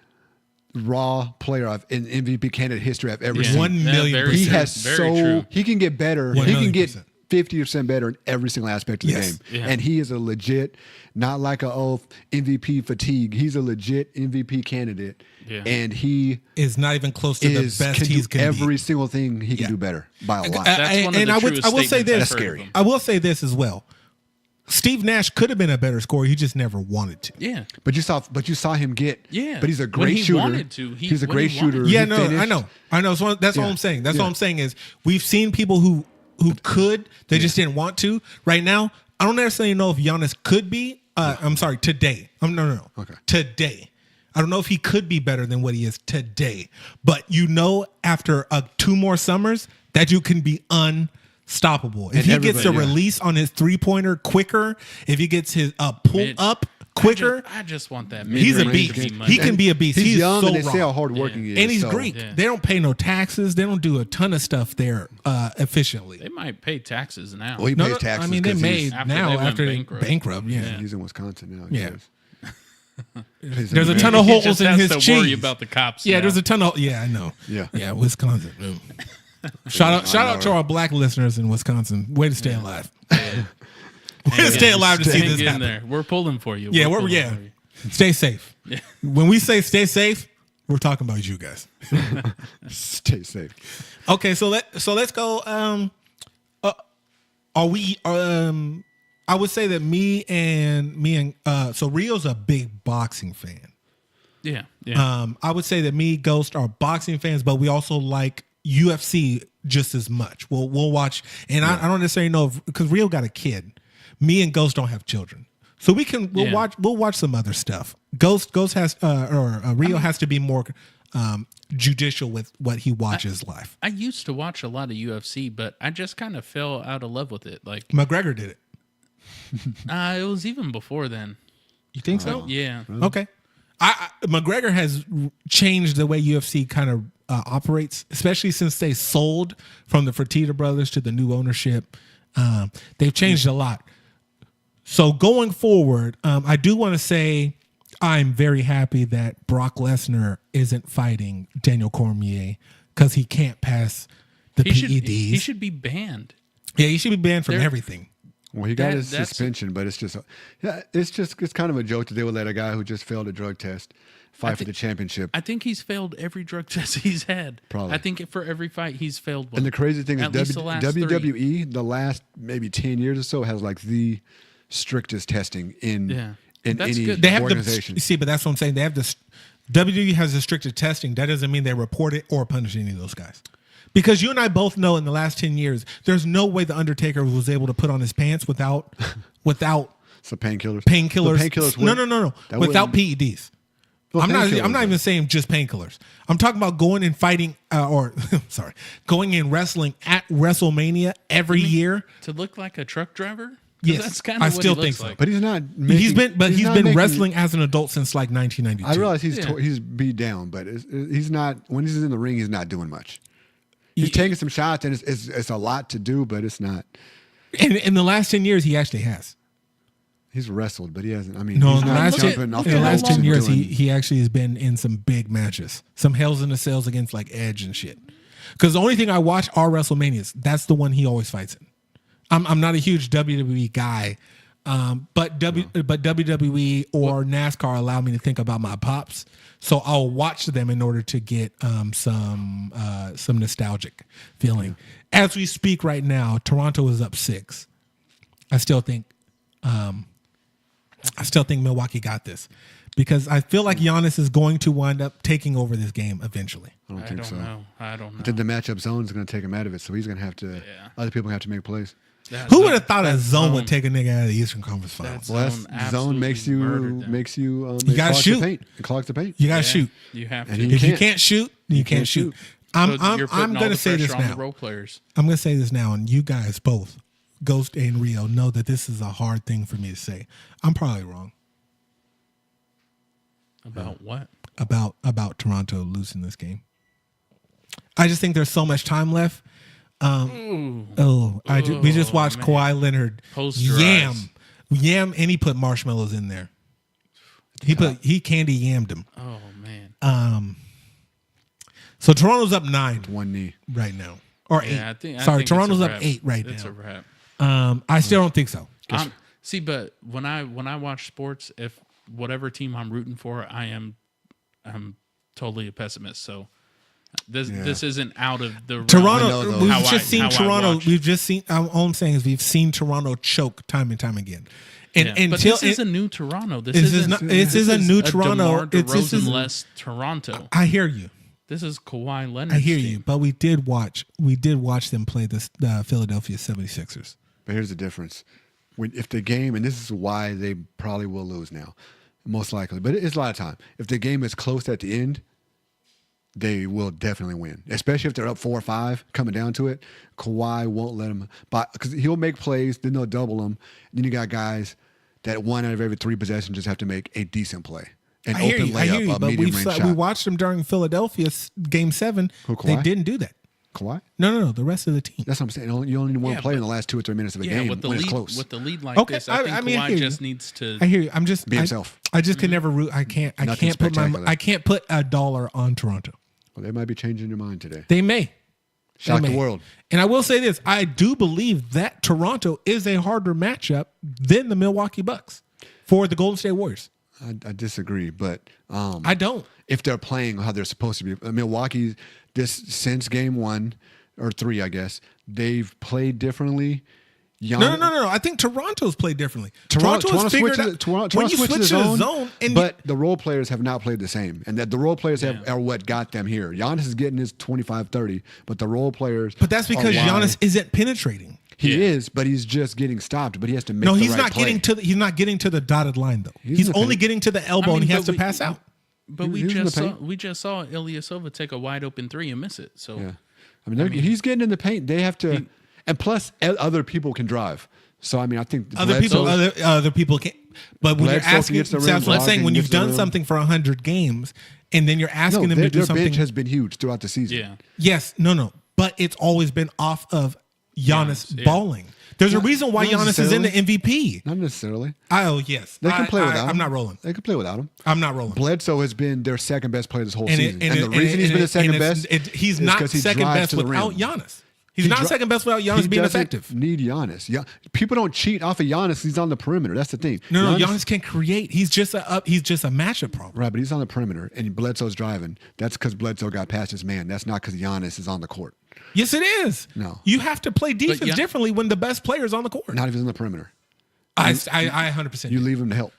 raw player in MVP candidate history I've ever Yeah. seen. 1,000,000%. He has Very true. he can get better. He can get 1,000,000%. 50% better in every single aspect of the Yes. game. Yeah. And he is a legit, not like MVP fatigue. He's a legit MVP candidate. Yeah. And he Is not even close to is the best can he's do going to be. every single thing he can Yeah. do better by a lot. That's one of the I truest will say statements I've this. That's heard of scary. him. I will say this as well. Steve Nash could have been a better scorer. He just never wanted to. Yeah. But you saw him get. Yeah. But he's a When great he shooter. wanted to. He's a When great he wanted shooter. to. Yeah, He no, finished. I know. So that's all Yeah. I'm saying. That's Yeah. all I'm saying is we've seen people who could, they just didn't want to. Right now, I don't necessarily know if Giannis could be I'm sorry, today. No. Okay. Today. I don't know if he could be better than what he is today, but after 2 more summers that you can be unstoppable. If And he gets a everybody, yeah. release on his 3-pointer quicker, if he gets his pull Mid- up quicker, I just want that. he's a mid-range beast. to be money. He can be a beast. He's young, so and they say raw. how hardworking he is. And he's so- Greek. Yeah. They don't pay no taxes. They don't do a ton of stuff there efficiently. They might pay taxes now. Well, he pays taxes. I mean, they 'cause made After now they went after bankrupt. bankrupt. Yeah. he's in Wisconsin now. Yeah. He's There's a in- ton of He holes just in has his to cheese. worry about the cops. Yeah, now. there's a ton of. Yeah, I know. Yeah. Wisconsin. Shout out to our black listeners in Wisconsin. Way to stay alive. Way to stay alive to see Hang this in happen. there. We're pulling for you. Yeah, We're we're pulling yeah. for you. Stay safe. When we say stay safe, we're talking about you guys. Stay safe. Okay, so let's go. Are we? I would say that me and so Rio's a big boxing fan. Yeah. Yeah. I would say that me, Ghost are boxing fans, but we also like UFC just as much. We'll watch, and I don't necessarily know because Rio got a kid. Me and Ghost don't have children, so we'll watch some other stuff. Ghost has Rio has to be more judicial with what he watches live. I used to watch a lot of UFC, but I just kind of fell out of love with it. Like McGregor did it. it was even before then. You think so? Yeah. Okay. McGregor has changed the way UFC kind of operates, especially since they sold from the Fertitta brothers to the new ownership. They've changed a lot. So going forward, I do want to say I'm very happy that Brock Lesnar isn't fighting Daniel Cormier because he can't pass the PEDs. He should be banned. Yeah, he should be banned from There- everything. Well, he got his that's- suspension, but it's kind of a joke that they would let a guy who just failed a drug test fight for the championship. I think he's failed every drug test he's had. Probably. I think for every fight he's failed one. And the crazy thing is At least the last three. WWE, the last maybe 10 years or so, has like the strictest testing in That's any good. They have organization. see, but that's what I'm saying. They have this. WWE has the stricter testing. That doesn't mean they report it or punish any of those guys. Because you and I both know in the last 10 years, there's no way the Undertaker was able to put on his pants without So painkillers. painkillers. The painkillers No. That Without wouldn't- PEDs. Well, I'm not painkillers, even saying just painkillers. I'm talking about going and fighting going and wrestling at WrestleMania every year. to look like a truck driver? 'Cause Yes, that's kind I of what still he think looks so. like. But he's not. He's been not making- wrestling as an adult since like 1992. I realize Yeah. he's beat down, but he's not. When he's in the ring, he's not doing much. He's taking some shots, and it's a lot to do, but it's not. in the last 10 years, he actually has. He's wrestled, but he hasn't. I mean, No, he's in the not last, jumping off in the the last ropes 10 and years, doing- he actually has been in some big matches, some Hells in the Cells against like Edge and shit. Because the only thing I watch are WrestleManias. That's the one he always fights in. I'm not a huge WWE guy, but WWE or NASCAR allow me to think about my pops. So I'll watch them in order to get some nostalgic feeling. As we speak right now, Toronto is up 6. I still think Milwaukee got this because I feel like Giannis is going to wind up taking over this game eventually. I don't I think don't so. know. I don't know. Then the matchup zone is going to take him out of it, so he's going to have to. Other people have to make plays. That Who would have thought a that zone would take a nigga out of the Eastern Conference Finals? That Well, Zone that's zone makes you absolutely murdered them. You gotta shoot. It clogs the paint. You got to Yeah, shoot. You have to. And you If you can't. can't shoot, then you can't shoot. I'm You're putting all going to the say this pressure on now. the role players. I'm going to say this now, and you guys both, Ghost and Rio, know that this is a hard thing for me to say. I'm probably wrong About what? about Toronto losing this game. I just think there's so much time left. We just watched man. Kawhi Leonard Posterize. yam, and he put marshmallows in there. He candy yammed him. Oh man. So Toronto's up 9 One knee. right now, or 8. Yeah, I think Sorry, it's a Toronto's up wrap. 8 right It's now. a wrap. I still don't think so. See, but when I watch sports, if whatever team I'm rooting for, I'm totally a pessimist. So this isn't out of the realm Toronto. know, though. We've how just seen I Toronto. watch. We've just seen. All I'm saying is we've seen Toronto choke time and time again. And Yeah. But until this is a new Toronto. This is isn't. not- this is a new Toronto. DeMar This is- DeRozan-less Toronto. I hear you. This is Kawhi Leonard. I hear you. But we did watch them play the Philadelphia 76ers. But here's the difference. if the game, and this is why they probably will lose now, most likely, but it's a lot of time. If the game is close at the end, they will definitely win, especially if they're up 4 or 5 coming down to it. Kawhi won't let them, because he'll make plays, then they'll double them. Then you got guys that 1 out of every 3 possessions just have to make a decent play. An I hear open you, layup, a but medium range shot. we watched them during Philadelphia Game 7. Who, Kawhi? They didn't do that. Kawhi? No, the rest of the team. That's what I'm saying. You only need one Yeah, play in but- the last 2 or 3 minutes of a Yeah, game with the when lead, it's close. with the lead like Okay, this, I think I mean, I Kawhi hear just you. needs to. I hear you. I'm just Be himself. I just can never root. I can't Nothing put spectacular. I can't put a dollar on Toronto. Well, they might be changing your mind today. They may. Shock They the may. world. And I will say this: I do believe that Toronto is a harder matchup than the Milwaukee Bucks for the Golden State Warriors. I disagree, but I don't. if they're playing how they're supposed to be, Milwaukee, since game 1 or 3, I guess they've played differently. No. I think Toronto's played differently. Toronto has figured switches, out Toronto when you switches switch the to zone, the zone, and but the role players have not played the same, and that the role players are what got them here. Giannis is getting his 25-30, but the role players. but that's because are why- Giannis isn't penetrating. He Yeah. is, but he's just getting stopped. But he has to make. No, the he's right not play. getting to the, he's not getting to the dotted line though. He's He's in the only paint. getting to the elbow and he has to pass out. But He was in the paint. we just saw Ilyasova take a wide open 3 and miss it. So Yeah, he's getting in the paint. They have to, and plus other people can drive. So I mean, I think Other people can't. But when you're Bledsoe asking, gets the rim, that's what I'm saying. Brogdon When you've gets the done rim. something for 100 games, and then you're asking them to do their something. bench has been huge throughout the season. yeah, Yes, no, but it's always been off of Giannis yeah. balling. There's a reason why not Giannis is in the necessarily. MVP. Not necessarily. Oh yes, They can play without him. I'm not rolling. They can play without him. I'm not rolling. Bledsoe has been their second best player this whole And season. And the reason he's been the second best, he's is not 'cause he second drives best to the without rim. Giannis. He's not second best without Giannis He being doesn't effective. Need Giannis. Yeah, people don't cheat off of Giannis. He's on the perimeter. That's the thing. No, Giannis can create. He's just a matchup problem. Right, but he's on the perimeter, and Bledsoe's driving. That's because Bledsoe got past his man. That's not because Giannis is on the court. Yes, it is. No. You have to play defense yeah. differently when the best player is on the court. Not if he's on the perimeter. I 100%. You leave him to help.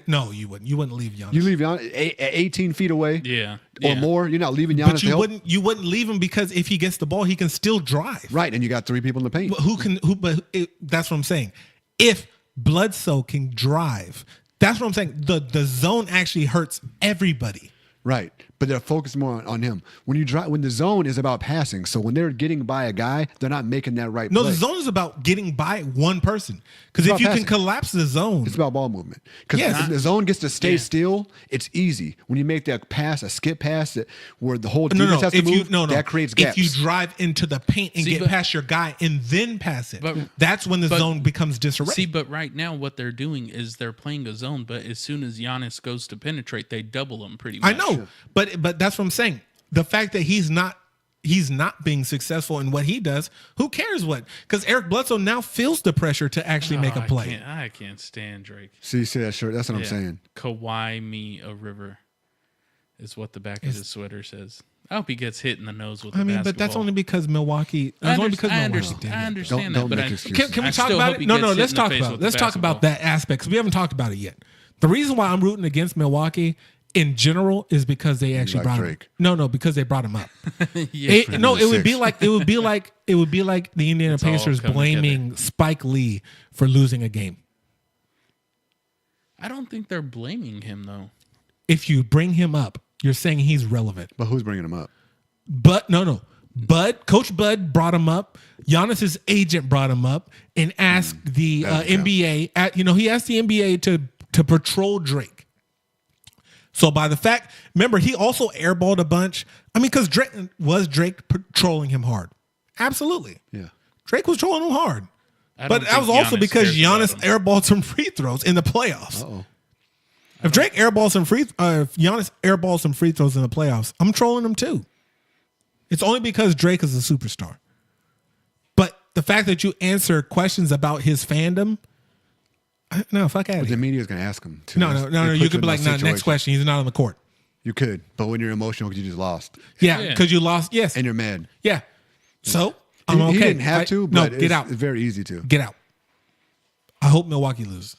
No, you wouldn't. You wouldn't leave Giannis. You leave Giannis 18 feet away yeah, or yeah. more. You're not leaving Giannis but to you help. wouldn't leave him because if he gets the ball, he can still drive. Right, and you got 3 people in the paint. That's what I'm saying. If Bledsoe can drive, that's what I'm saying. The zone actually hurts everybody. Right, but they're focused more on him. When the zone is about passing, so when they're getting by a guy, they're not making that right No, play. the zone is about getting by one person. Because It's if you about can passing. collapse the zone, It's about ball movement. Because Yes. if the zone gets to stay Yeah. still, it's easy. When you make that pass, a skip pass, where the whole no. defense has to If move, you that creates gaps. If you drive into the paint and get but- past your guy and then pass it, But- that's when the but- zone becomes disarray. See, but right now what they're doing is they're playing a zone, but as soon as Giannis goes to penetrate, they double him pretty much. I know, but that's what I'm saying. The fact that he's not being successful in what he does, who cares what? Because Eric Bledsoe now feels the pressure to actually make a play. I can't stand Drake. See that shirt? That's what I'm saying. Kawhi me a river is what the back of his sweater says. I hope he gets hit in the nose with the basketball. But that's only because Milwaukee. I That's only because understand, Milwaukee did it. I understand Don't that, but make I, excuses. Can we I talk still about hope it? he No, gets hit let's in the talk face about it. with Let's the talk about basketball. that aspect because we haven't talked about it yet. The reason why I'm rooting against Milwaukee in general is because they actually like brought Drake. him. No, because they brought him up. Yeah. It would be like the Indiana It's all Pacers come blaming Spike Lee for losing a game. I don't think they're blaming him though. If you bring him up, you're saying he's relevant. But who's bringing him up? But no. Coach Bud brought him up. Giannis's agent brought him up and asked the NBA. He asked the NBA to patrol Drake. So by the fact, remember he also airballed a bunch. I mean, because Drake patrolling him hard? Absolutely. Yeah. Drake was trolling him hard. I But don't that was think also because cares about Giannis him. airballed some free throws in the playoffs. Uh-oh. If Drake airballs some if Giannis airballs some free throws in the playoffs, I'm trolling him too. It's only because Drake is a superstar. But the fact that you answer questions about his fandom, no, fuck out of The here. media's going to ask him. Too. No. It You puts could be him like, in no, that next situation. question. He's not on the court. You could, but when you're emotional because you just lost Yeah, Yeah. because you lost. Yes. and you're mad, Yeah. So I'm okay. he didn't have to. But get out. It's very easy to. Get out. I hope Milwaukee loses.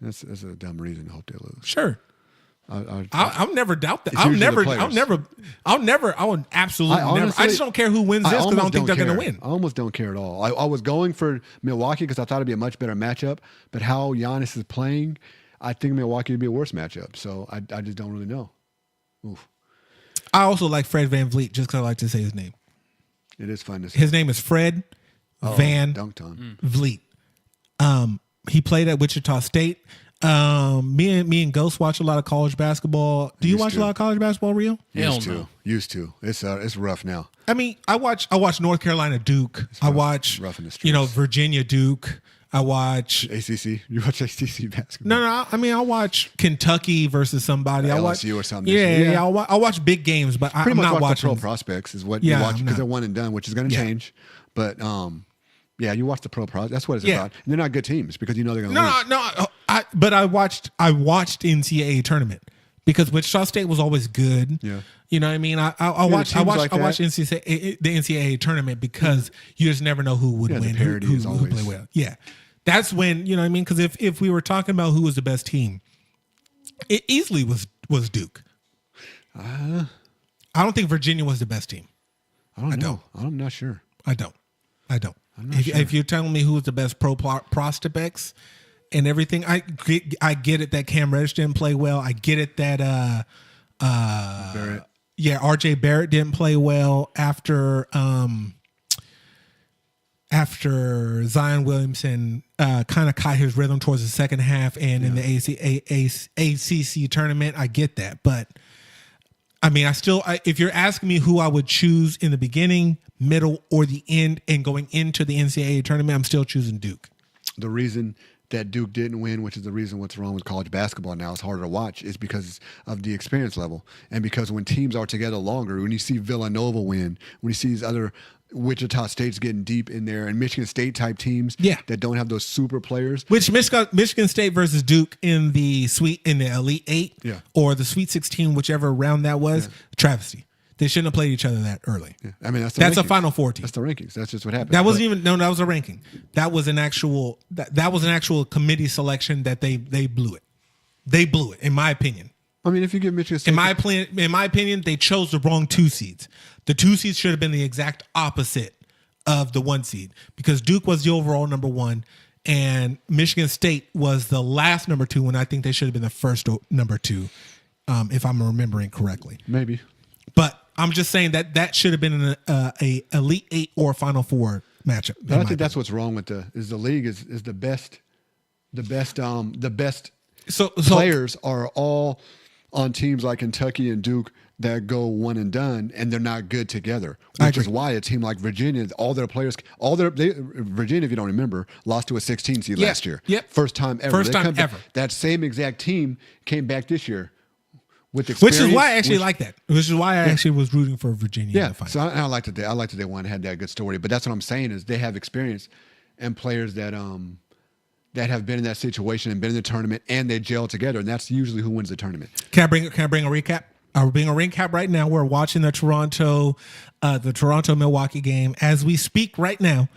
That's a dumb reason to hope they lose. Sure. I'll never doubt that. It's usually the players. I would absolutely never. honestly- I just don't care who wins this because I don't almost think they're going to care. win. I almost don't care at all. I was going for Milwaukee because I thought it'd be a much better matchup. But how Giannis is playing, I think Milwaukee would be a worse matchup. So I just don't really know. Oof. I also like Fred Van Vliet just because I like to say his name. It is fun to see. His name is Fred Van dunked on. Vliet. He played at Wichita State. Me and Ghost watch a lot of college basketball. Do you watch a lot of college basketball, Rio? Used to. It's rough now. I mean, I watch North Carolina Duke. I watch rough in the streets. Virginia Duke. I watch ACC. You watch ACC basketball? No. I mean, I watch Kentucky versus somebody. I watch LSU or something. Yeah. I watch big games, but I'm not watch watching the pro prospects. Is what you watch because they're one and done, which is going to change. But yeah, you watch the pro prospects. That's what it's about. And they're not good teams because you know they're going to lose. No. But I watched NCAA tournament because Wichita State was always good. Yeah. You know what I mean? I watched NCAA, the NCAA tournament because you just never know who would win, who play well. Yeah. That's when, you know what I mean? Because if we were talking about who was the best team, it easily was Duke. I don't think Virginia was the best team. I don't know. I'm not sure. I don't. I'm not sure. If you're telling me who was the best pro prospects and everything, I get it that Cam Reddish didn't play well. I get it that Barrett. Yeah, RJ Barrett didn't play well after Zion Williamson kind of caught his rhythm towards the second half and in the ACC tournament. I get that. But, I mean, if you're asking me who I would choose in the beginning, middle, or the end and going into the NCAA tournament, I'm still choosing Duke. The reason that Duke didn't win, which is the reason what's wrong with college basketball now, it's harder to watch, is because of the experience level. And because when teams are together longer, when you see Villanova win, when you see these other Wichita State's getting deep in there and Michigan State type teams that don't have those super players. Which Michigan State versus Duke in the Elite Eight or the Sweet 16, whichever round that was, travesty. They shouldn't have played each other that early. Yeah. I mean, that's a Final Four team. That's the rankings. That's just what happened. That wasn't that was a ranking. That was an actual committee selection that they blew it. They blew it, in my opinion. I mean, if you give Michigan State, in my opinion, they chose the wrong 2 seeds. The 2 seeds should have been the exact opposite of the 1 seed because Duke was the overall number 1 and Michigan State was the last number 2 when I think they should have been the first number 2, if I'm remembering correctly. Maybe. But I'm just saying that should have been a Elite 8 or Final 4 matchup. But I think that's what's wrong with the league is the best players are all on teams like Kentucky and Duke that go one and done, and they're not good together. Which is why a team like Virginia, Virginia, if you don't remember, lost to a 16 seed last year. Yep. First time ever. Ever. That same exact team came back this year with experience. Which is why I actually like that. Which is why I actually was rooting for Virginia. Yeah. In the final. So I liked that. I liked that they won and had that good story. But that's what I'm saying is they have experience and players that have been in that situation and been in the tournament and they gel together, and that's usually who wins the tournament. Can I bring a recap? We're being a recap right now. We're watching the Toronto Milwaukee game as we speak right now.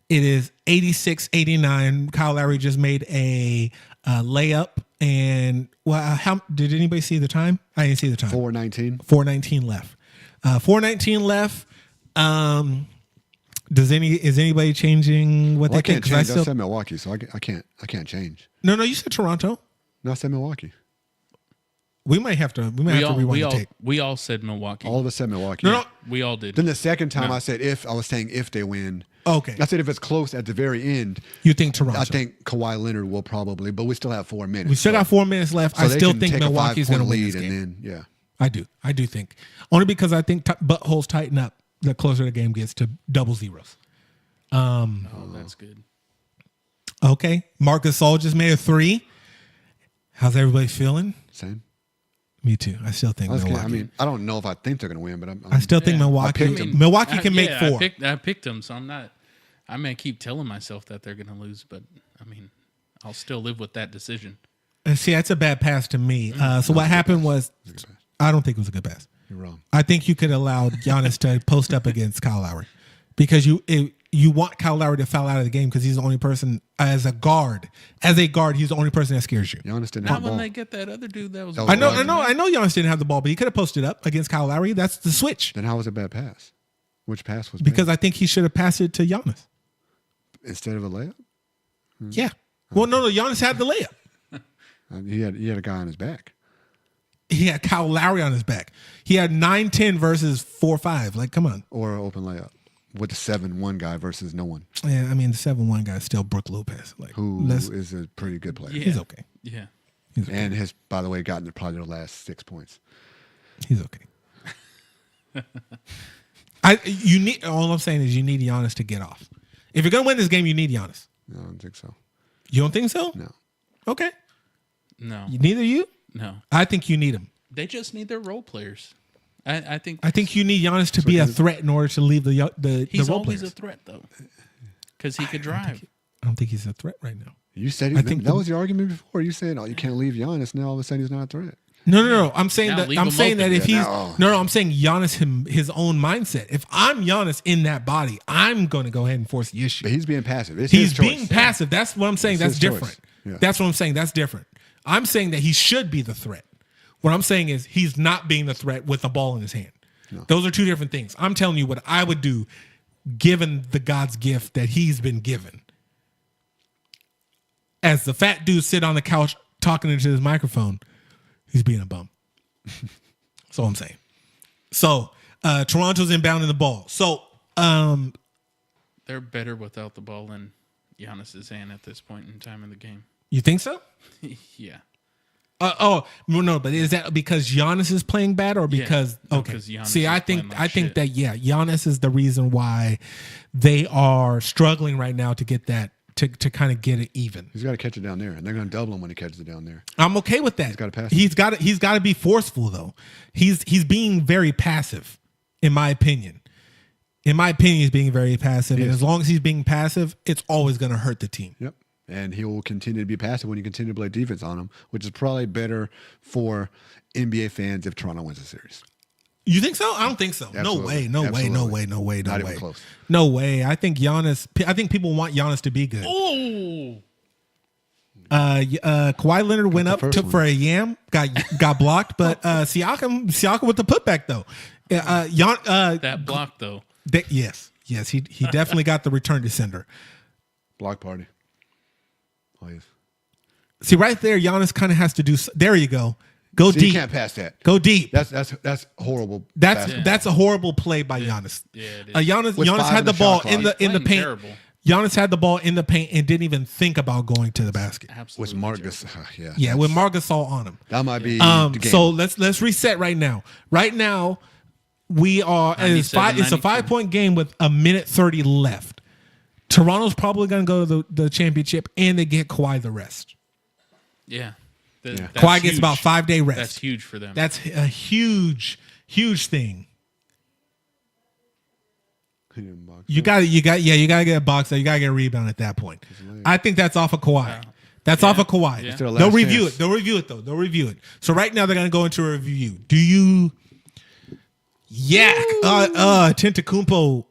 It is 86-89. Kyle Lowry just made a layup, and how did anybody see the time? I didn't see the time. 4:19. 4:19 left. 4:19 left. Is anybody changing what they think? I said Milwaukee, so I can't change. No, you said Toronto. No, I said Milwaukee. We might have to rewind the tape. We all said Milwaukee. All of us said Milwaukee. No, we all did. Then the second time I said I was saying if they win. Okay. I said if it's close at the very end. You think Toronto? I think Kawhi Leonard will probably, but we still have 4 minutes. We still got 4 minutes left. So I still think Milwaukee's going to win this game. And then, I do think. Only because I think buttholes tighten up the closer the game gets to double zeros. That's good. Okay. Marcus Gasol just made a 3. How's everybody feeling? Same. Me too. I still think Milwaukee. I mean, I don't know if I think they're going to win, but I still think Milwaukee. Milwaukee can make 4. I picked them, so I'm not. I may keep telling myself that they're going to lose, but I mean, I'll still live with that decision. And see, that's a bad pass to me. So what happened was, I don't think it was a good pass. You're wrong. I think you could allow Giannis to post up against Kyle Lowry because you want Kyle Lowry to foul out of the game because he's the only person as a guard. As a guard, he's the only person that scares you. Giannis didn't Not have the when ball. they get that other dude that was. I I know Giannis didn't have the ball, but he could have posted up against Kyle Lowry. That's the switch. Then how was it a bad pass? Which pass was Because bad? I think he should have passed it to Giannis. Instead of a layup? Yeah. Well, no, Giannis had the layup. He had a guy on his back. He had Kyle Lowry on his back. He had 9-10 versus 4-5. Like, come on. Or an open layup with the 7-1 guy versus no one, Yeah, I mean, the 7-1 guy is still Brook Lopez. Like, who is a pretty good player. Yeah. he's okay. Yeah. He's okay. And has, by the way, gotten probably the last 6 points. He's okay. All I'm saying is you need Giannis to get off. If you're gonna win this game, you need Giannis. No, I don't think so. You don't think so? No. Okay. No. Neither you? No. I think you need him. They just need their role players. I think You need Giannis to be a threat in order to leave the he's role always players. a threat though, because he could drive. I don't think he's a threat right now. You said I think that was your argument before. You said, "Oh, you can't leave Giannis." Now all of a sudden he's not a threat. No. I'm saying Now that. leave I'm him saying that open. if he's no. I'm saying Giannis his own mindset. If I'm Giannis in that body, I'm going to go ahead and force the issue. But he's being passive. It's He's his choice. being passive. That's what I'm saying. It's That's his choice. different. Yeah. That's what I'm saying. That's different. I'm saying that he should be the threat. What I'm saying is he's not being the threat with the ball in his hand. No. Those are two different things. I'm telling you what I would do given the God's gift that he's been given. As the fat dude sit on the couch talking into his microphone, he's being a bum. That's all I'm saying. So Toronto's inbounding the ball. So They're better without the ball in Giannis's hand at this point in time in the game. you think so? Yeah. No, but is that because Giannis is playing bad or because no, okay? 'cause Giannis See, is I playing think like shit. that Giannis is the reason why they are struggling right now to get that to kind of get it even. He's got to catch it down there, and they're going to double him when he catches it down there. I'm okay with that. He's gotta pass it. He's got to be forceful though. He's being very passive, in my opinion. In my opinion, he's being very passive, and Yes. as long as he's being passive, it's always going to hurt the team. Yep. And he will continue to be passive when you continue to play defense on him, which is probably better for NBA fans if Toronto wins the series. You think so? I don't think so. Absolutely. No way. Absolutely. No way. Not even close. No way. I think people want Giannis to be good. Oh. Kawhi Leonard went the up, first took one. for a yam, got blocked, but Siakam with the putback though. That block though. Yes, he definitely got the return to sender. Block party. Oh, yes. See, right there, Giannis kind of has to do. There you go. Go See, deep. you can't pass that. Go deep. That's horrible. That's a horrible play by Giannis. Yeah, it is. Giannis With 5 had in the the ball shot clock. in the Playing paint. terrible. Giannis had the ball in the paint and didn't even think about going to the basket. Absolutely. with Marcus. Yeah. Yeah, with Marcus all on him. That might be the game. So let's reset right now. Right now, we are it's 97, a 5-point game with a minute 30 left. Toronto's probably going to go to the championship, and they get Kawhi the rest. Yeah. Yeah. That's Kawhi gets huge. about 5-day rest. That's huge for them. That's a huge thing. You got to get a box out. You got to get a rebound at that point. I think that's off of Kawhi. That's off of Kawhi. Yeah. Still a They'll last review chance. it. They'll review it though. They'll review it. So right now they're going to go into a review. Do you Tentacumpo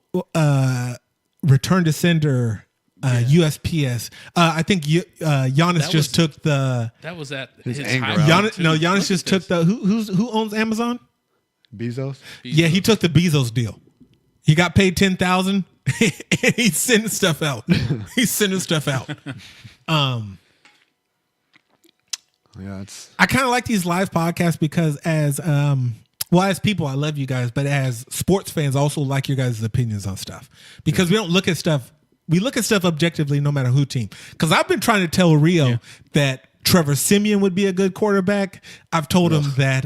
return to sender USPS. I think Giannis just was- took the That was at His his anger high out. point, Giannis, too. no, Look Giannis at just took this. the who owns Amazon? Bezos. Yeah, he took the Bezos deal. He got paid $10,000. He's sending stuff out. He's sending stuff out. Yeah, it's I kind of like these live podcasts because as people, I love you guys, but as sports fans, I also like your guys' opinions on stuff because we don't look at stuff. We look at stuff objectively, no matter who team. Because I've been trying to tell Rio that Trevor Siemian would be a good quarterback. I've told him that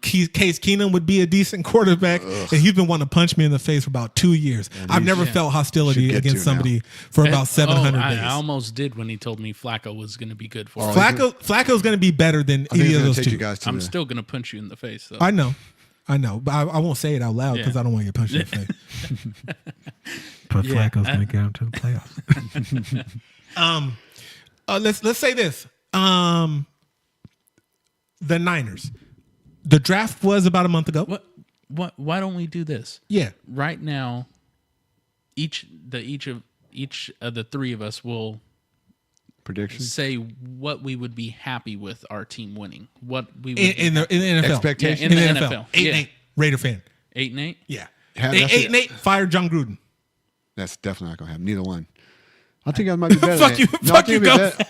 Case Keenum would be a decent quarterback, and he's been wanting to punch me in the face for about 2 years. I've never felt hostility should get against to somebody for about 700 days. I almost did when he told me Flacco was going to be good for us. Flacco's going to be better than I think any it's of going those to take two. you guys to I'm the, still going to punch you in the face, though. I know, but I won't say it out loud because Yeah. I don't want to get punched in the face. But Yeah. Flacco's going to get him to the playoffs. Let's say this. The Niners. The draft was about a month ago. What? Why don't we do this? Yeah. Right now, each of the three of us will Predictions. say what we would be happy with our team winning. What we would in the NFL. Expectation. Yeah, in the NFL. 8-8. Raider fan. 8-8. Yeah. Yeah, that's 8-8. Fire John Gruden. That's definitely not gonna happen. Neither one. I think I might be better. Fuck than you. eight. No, Fuck you,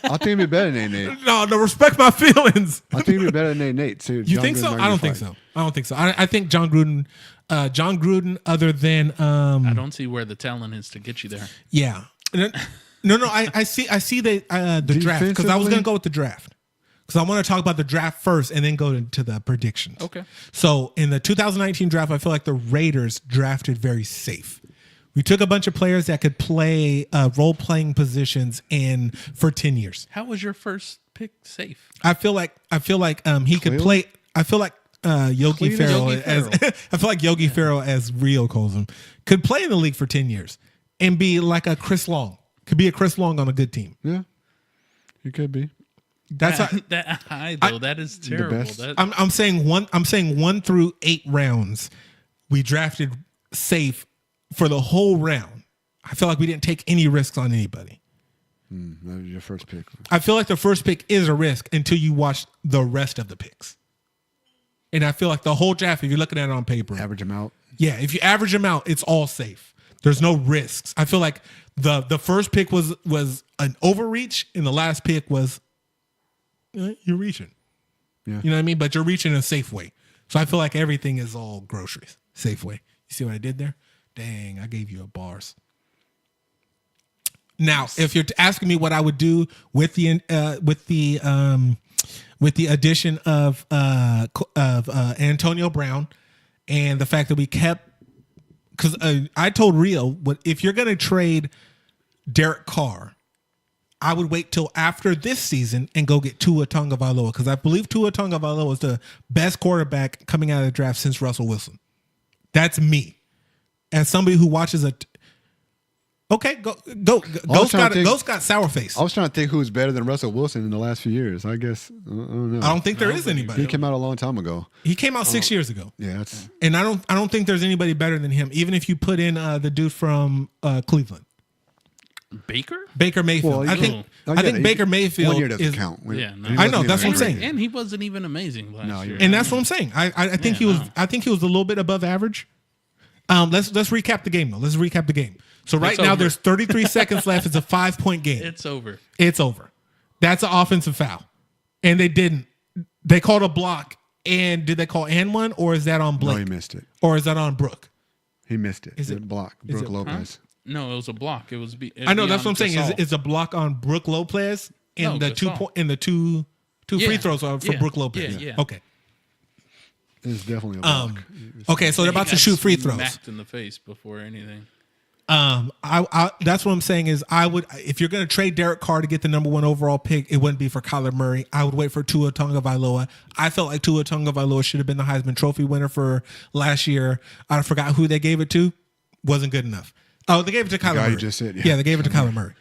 I think it'd be better than 8-8. No, respect my feelings. I think it'd be better than 8-8. See, You John think Gruden so? might I don't be think fired. so. I don't think so. I think John Gruden, other than I don't see where the talent is to get you there. yeah. No. I see the draft because I was gonna go with the draft because I want to talk about the draft first and then go to the predictions. Okay. So in the 2019 draft, I feel like the Raiders drafted very safe. We took a bunch of players that could play role-playing positions for 10 years. How was your first pick safe? I feel like he could play. I feel like Yogi Ferrell Yogi as Ferrell. I feel like Yogi Ferrell, as Rio calls him, could play in the league for 10 years and be like a Chris Long. Could be a Chris Long on a good team. Yeah, it could be. That's That high though. That is terrible. best. I'm saying 1 through 8 rounds we drafted safe for the whole round. I feel like we didn't take any risks on anybody. That was your first pick. I feel like the first pick is a risk until you watch the rest of the picks. And I feel like the whole draft, if you're looking at it on paper, Average them out. yeah, if you average them out, it's all safe. There's no risks. I feel like the first pick was an overreach, and the last pick was you're reaching. Yeah. You know what I mean? But you're reaching in a safe way. So I feel like everything is all groceries. Safe way. You see what I did there? Dang, I gave you a bars. Now, if you're asking me what I would do with the addition of Antonio Brown and the fact that we kept, because I told Rio, if you're going to trade Derek Carr, I would wait till after this season and go get Tua Tagovailoa, because I believe Tua Tagovailoa is the best quarterback coming out of the draft since Russell Wilson. That's me, as somebody who watches a. Okay, go. Ghost got sour face. I was trying to think who's better than Russell Wilson in the last few years. I guess I don't know. I don't think there is anybody. He came out a long time ago. He came out 6 years ago. Yeah, that's And I don't think there's anybody better than him, even if you put in the dude from Cleveland, Baker Mayfield. Well, I think Baker Mayfield 1 year doesn't is count. Yeah, no. He I know, wasn't that's even what I'm great. saying. And he wasn't even amazing last year. and that's what I'm saying. I think he was. no. I think he was a little bit above average. Let's recap the game though. Let's recap the game. So right It's now over. there's 33 seconds left. It's a 5-point game. It's over. It's over. That's an offensive foul, and they didn't. They called a block. And did they call and one, or is that on No, Blake? he missed it. Or is that on Brooke? He missed it. Is The it- block? is Brooke it- Lopez. No, it was a block. It was. I know that's what I'm saying. Is a block on Brooke Lopez and No, the 2 Gasol. point and the two Yeah. free throws are for Yeah. Brooke Lopez. Yeah. Okay. It's definitely a block. Okay. So they're about to shoot free throws. Smacked in the face before anything. I that's what I'm saying is I would, if you're going to trade Derek Carr to get the number 1 overall pick, it wouldn't be for Kyler Murray. I would wait for Tua Tagovailoa. I felt like Tua Tagovailoa should have been the Heisman Trophy winner for last year. I forgot who they gave it to. Wasn't good enough. Oh, they gave it to Kyler guy Murray. you just said, yeah. Yeah, they gave it to Kyler Murray.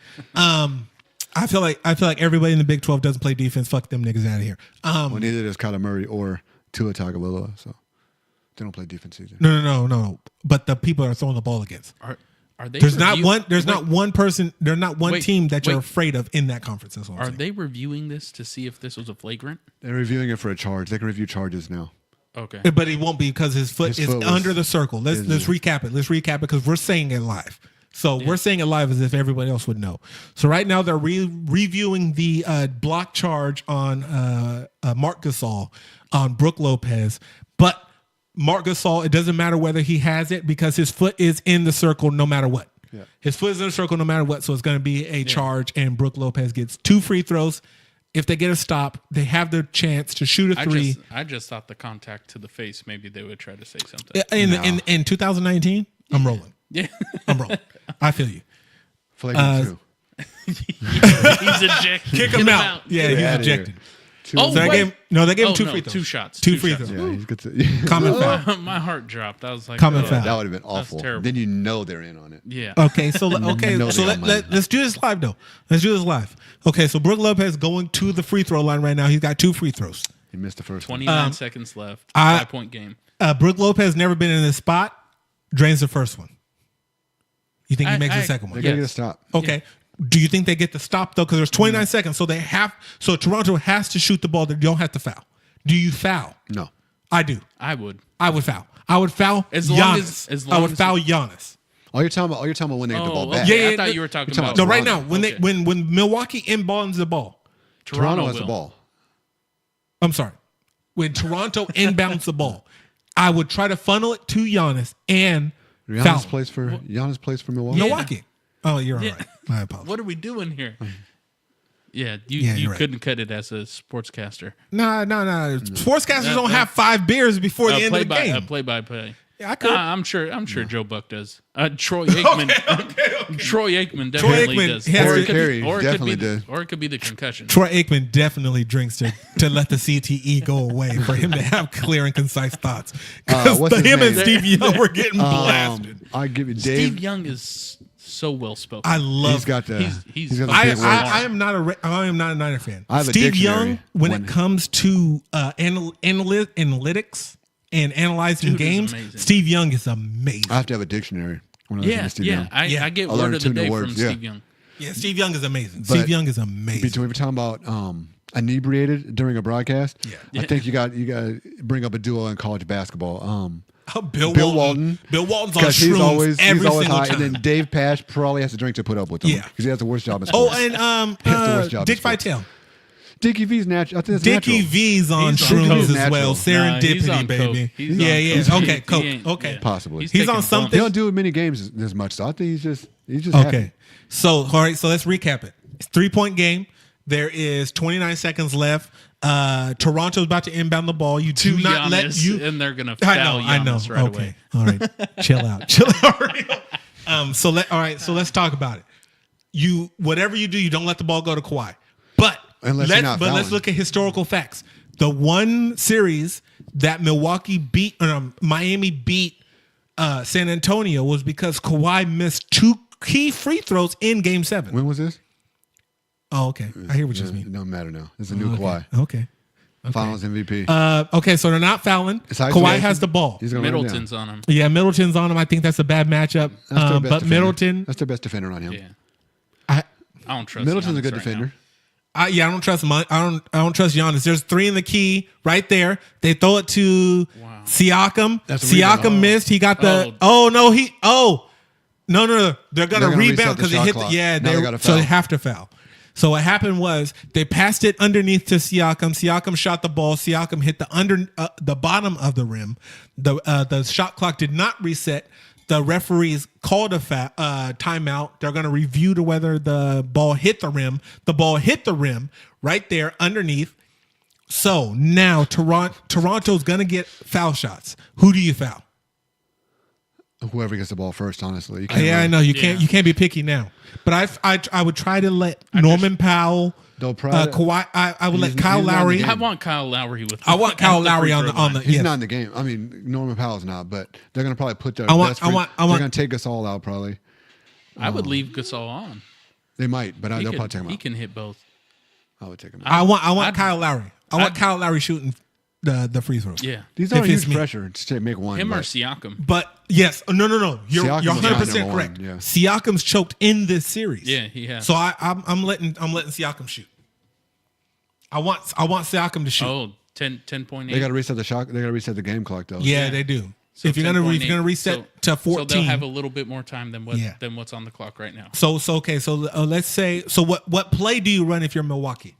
I feel like everybody in the Big 12 doesn't play defense. Fuck them niggas out of here. Well, neither does Kyler Murray or Tua Tagovailoa, so they don't play defense either. No. But the people are throwing the ball against. Are they? There's not one person. There's not one Wait, team that you're wait. afraid of in that conference. That's what I'm Are saying. they reviewing this to see if this was a flagrant? They're reviewing it for a charge. They can review charges now. Okay. But it won't be because his foot is was- under the circle. Let's recap it. Let's recap it because we're saying it live. So we're saying it live as if everybody else would know. So right now they're reviewing the block charge on Mark Gasol on Brooke Lopez, but Mark Gasol, it doesn't matter whether he has it because his foot is in the circle no matter what. Yeah. His foot is in the circle no matter what. So it's going to be a charge, and Brooke Lopez gets 2 free throws. If they get a stop, they have the chance to shoot a 3. I just thought the contact to the face, maybe they would try to say something. In 2019, I'm rolling. Yeah. I'm rolling. I feel you. Flagrant 2. He's ejected. Kick Get him out. Yeah, Get he's outta here. ejected. Oh, So they wait. gave him 2 no, free throws. 2 shots. 2 free throws. Yeah, he's good to. Common foul. My heart dropped. I was like, Common oh, foul. That would have been awful. terrible. Then you know they're in on it. Yeah. Okay, so No, they don't mind. let's do this live though. Let's do this live. Okay, so Brooke Lopez going to the free throw line right now. He's got 2 free throws. He missed the first one. 29 seconds left. I- 5-point game. Brooke Lopez never been in this spot. Drains the first one. You think he makes the I- second one? They gotta get a Yes. stop. Okay. Do you think they get the stop though? Because there's 29 seconds, so so Toronto has to shoot the ball. They don't have to foul. Do you foul? No. I do. I would. I would foul. I would foul As long Giannis. as I would as- foul Giannis. All you're talking about when they get the ball back. okay. Yeah, I yeah, thought no- you were talking you're about. talking No, right now Toronto. when Okay. when Milwaukee inbounds the ball, Toronto has the will. ball. I'm sorry, when Toronto inbounds the ball, I would try to funnel it to Giannis and foul Giannis plays for Milwaukee. Milwaukee. Oh, you're all Yeah. right. I apologize. What are we doing here? Yeah, you you're right. couldn't cut it as a sportscaster. No. Sportscasters don't have 5 beers before the end of the game. Play-by-play. Yeah, I could. I'm sure Joe Buck does. Troy Aikman. Okay. Troy Aikman definitely Aikman does. has Or to- it could be- Carey or it could definitely be the- did. Or it could be the concussion. Troy Aikman definitely drinks to let the CTE go away for him to have clear and concise thoughts. Because what's his him and name? Steve Young were getting blasted. I give you Dave. Steve Young is so well spoken. I love. He's got the. He's got the I, big words. I am not a Niner fan. I have a Steve dictionary Young, when when- it comes to analytics and analyzing Dude is games, amazing. Steve Young is amazing. I have to have a dictionary when I listen yeah, to Steve yeah. Young. I get I learned word of the two new day words, from yeah. Steve Young. Yeah, Steve Young is amazing. But Steve Young is amazing. Between we're talking about inebriated during a broadcast. Yeah. I think you got to bring up a duo in college basketball. Bill Walton. Bill Walton's on Because he's shrooms always every single high, time. and then Dave Pash probably has to drink to put up with him. Yeah. because he has the worst job in Oh, sports. and He has the worst job in Dick sports. Vitale. Dickie V's natural. I think it's Dickie natural. V's on He's on shrooms coke. as well. Natural. Serendipity, he's on baby. coke. He's Yeah, on yeah. coke. Okay, He coke. ain't- Okay. yeah. Possibly. He's on taking something. They bumps. don't do many games as much, so I think he's just Okay. happy. So, all right. So let's recap it. It's 3-point game. There is 29 seconds left. Toronto's about to inbound the ball. You do To not let Giannis, you. and they're gonna I foul know. I know. Giannis right Okay. away. All right. Chill out. Chill out. So let's talk about it. You whatever you do, you don't let the ball go to Kawhi. But Unless you're not let's fouling. look at historical facts. The one series that Miami beat San Antonio was because Kawhi missed 2 key free throws in Game 7. When was this? Oh, okay. I hear what you It mean. don't matter now. It's a new Okay. Kawhi. Okay. Finals MVP. Okay, so they're not fouling. It's Kawhi isolation. has the ball. He's gonna run it down. Middleton's on him. Yeah, Middleton's on him. I think that's a bad matchup. That's their best But defender. Middleton, That's their best defender on him. Yeah, I I don't trust. Middleton's a Giannis good right defender. now. I don't trust him. I don't trust Giannis. There's 3 in the key right there. They throw it to Siakam. That's a Siakam rebound. missed. He got the. Oh. No. They're gonna gonna rebound reset the because they shot hit. clock. Yeah, Now they gotta so they foul. have to foul. So what happened was they passed it underneath to Siakam. Siakam shot the ball. Siakam hit the bottom of the rim. The shot clock did not reset. The referees called a timeout. They're going to review to whether the ball hit the rim. The ball hit the rim right there underneath. So now Toronto's going to get foul shots. Who do you foul? Whoever gets the ball first, honestly. You can't Yeah, I really- know you can't be picky now, but I would try to let Norman Powell, They'll probably- Kawhi. I would let He's- Kyle he's not in the Lowry. game. I want Kyle Lowry with. I want Kyle Lowry free on throw the on the. line. He's yes. not in the game. I mean, Norman Powell's not, but they're going to probably put their I want- best I want- they're want- going to take us all out, probably. I would leave Gasol on. They might, but He they'll can- probably take him He out. can hit both. I would take him out. I want I'd- Kyle Lowry. I want Kyle Lowry shooting the free throws. Yeah, These if aren't it's huge me. pressure to make one. him or but Siakam. But yes, no. You're Siakam's 100% number correct. one, yeah. Siakam's choked in this series. Yeah, he has. So I'm letting Siakam shoot. I want Siakam to shoot. Oh, 10.8. They got to reset the shot. They got to reset the game clock, though. yeah, yeah. they do. So if you're gonna 10.8. reset to 14, so they'll have a little bit more time than Yeah. what's on the clock right now. So okay. So let's say. So what play do you run if you're Milwaukee?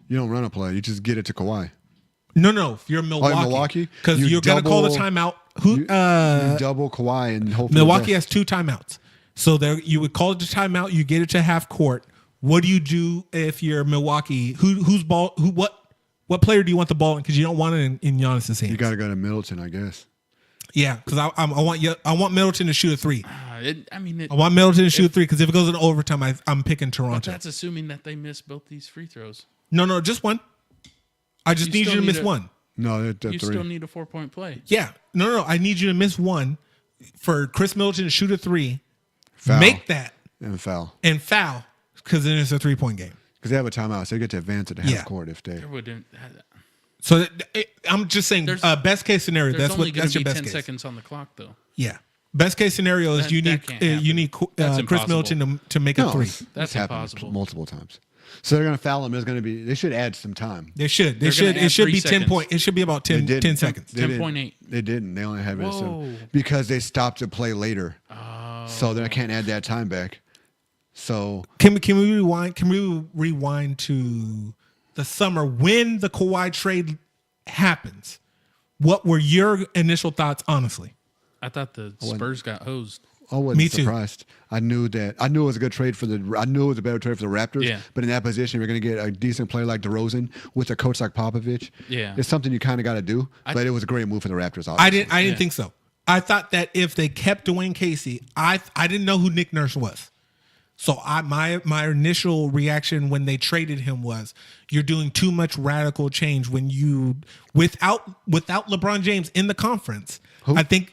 You don't run a play. You just get it to Kawhi. No. If you're Milwaukee, Milwaukee? because You you're gonna call the double- timeout. Who? You double Kawhi and hope for the Milwaukee best. has 2 timeouts. So there, you would call it the timeout. You get it to half court. What do you do if you're Milwaukee? Whose ball? What player do you want the ball in? Because you don't want it in Giannis's hands. You got to go to Middleton, I guess. Yeah, because I want Middleton to shoot a 3. I I want Middleton to shoot a 3 because if it goes in overtime, I'm picking but Toronto. that's assuming that they miss both these free throws. No, just one. I just You need you still to need miss a- one. No, they're You 3. still need a 4-point play. Yeah, no. I need you to miss one for Chris Middleton to shoot a 3, Foul. make that, And foul. and foul because then it's a 3-point game. Because they have a timeout, so they get to advance at the half Yeah. court if they. There wouldn't. So I'm just saying, There's- best case scenario. There's That's only going that's to your be best 10 case. seconds on the clock, though. Yeah. Best case scenario is That- you that need can't happen. you need That's Chris impossible. Middleton to make a three. That's happened impossible. multiple times. So they're going to foul him. There's going to be. They should add some time. They should. They're gonna It add should 3 be 10 seconds. point. It should be about 10, They 10 didn't. seconds. They didn't. 10.8. They didn't. They only have it Whoa. because they stopped the play later. Oh. So then I can't add that time back. So Can we rewind? Can we rewind to the summer when the Kawhi trade happens? What were your initial thoughts, honestly? I thought the Spurs got hosed. I wasn't Me too. surprised. I knew it was a good trade for I knew it was a better trade for the Raptors. Yeah. But in that position, you're going to get a decent player like DeRozan with a coach like Popovich. Yeah. It's something you kind of got to do. But it was a great move for the Raptors. I Obviously. didn't Yeah. think so. I thought that if they kept Dwayne Casey, I didn't know who Nick Nurse was. So my initial reaction when they traded him was, you're doing too much radical change when you without LeBron James in the conference. I think.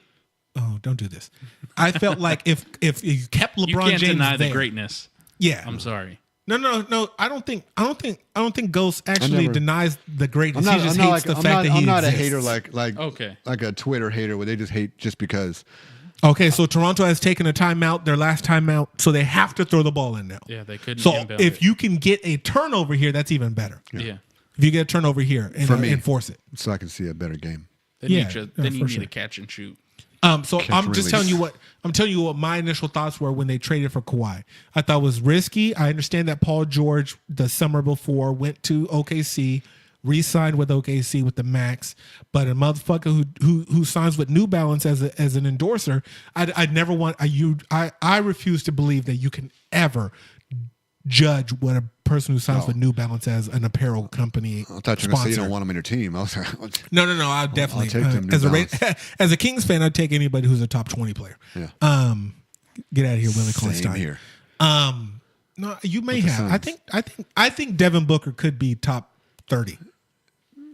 Oh, don't do this. I felt like if you kept LeBron You can't James deny there, the greatness. yeah. I'm sorry. No. I don't think Ghost actually never- denies the greatness. I'm he just not hates like the fact that he I'm not exists. a hater like Okay. like a Twitter hater where they just hate just because. Okay, so Toronto has taken a timeout, their last timeout, so they have to throw the ball in now. Yeah, they couldn't. So inbound if it. you can get a turnover here, that's even better. yeah, If you get a turnover here and For me. enforce it. So I can see a better game. then Yeah, you, yeah, then you for need sure. to catch and shoot. So Catch I'm and just release. telling you what my initial thoughts were when they traded for Kawhi. I thought it was risky. I understand that Paul George the summer before went to OKC, re-signed with OKC with the max, but a motherfucker who signs with New Balance as an endorser, I'd never want I refuse to believe that you can ever judge what a person who signs with New Balance as an apparel company. I thought you were going to say you don't want them in your team. I was like, No. I definitely take them New as a Balance. as a Kings fan, I'd take anybody who's a top 20 player. Yeah. Get out of here, Willie Same Cauley-Stein. here. No, you may the have. Suns. I think Devin Booker could be top 30.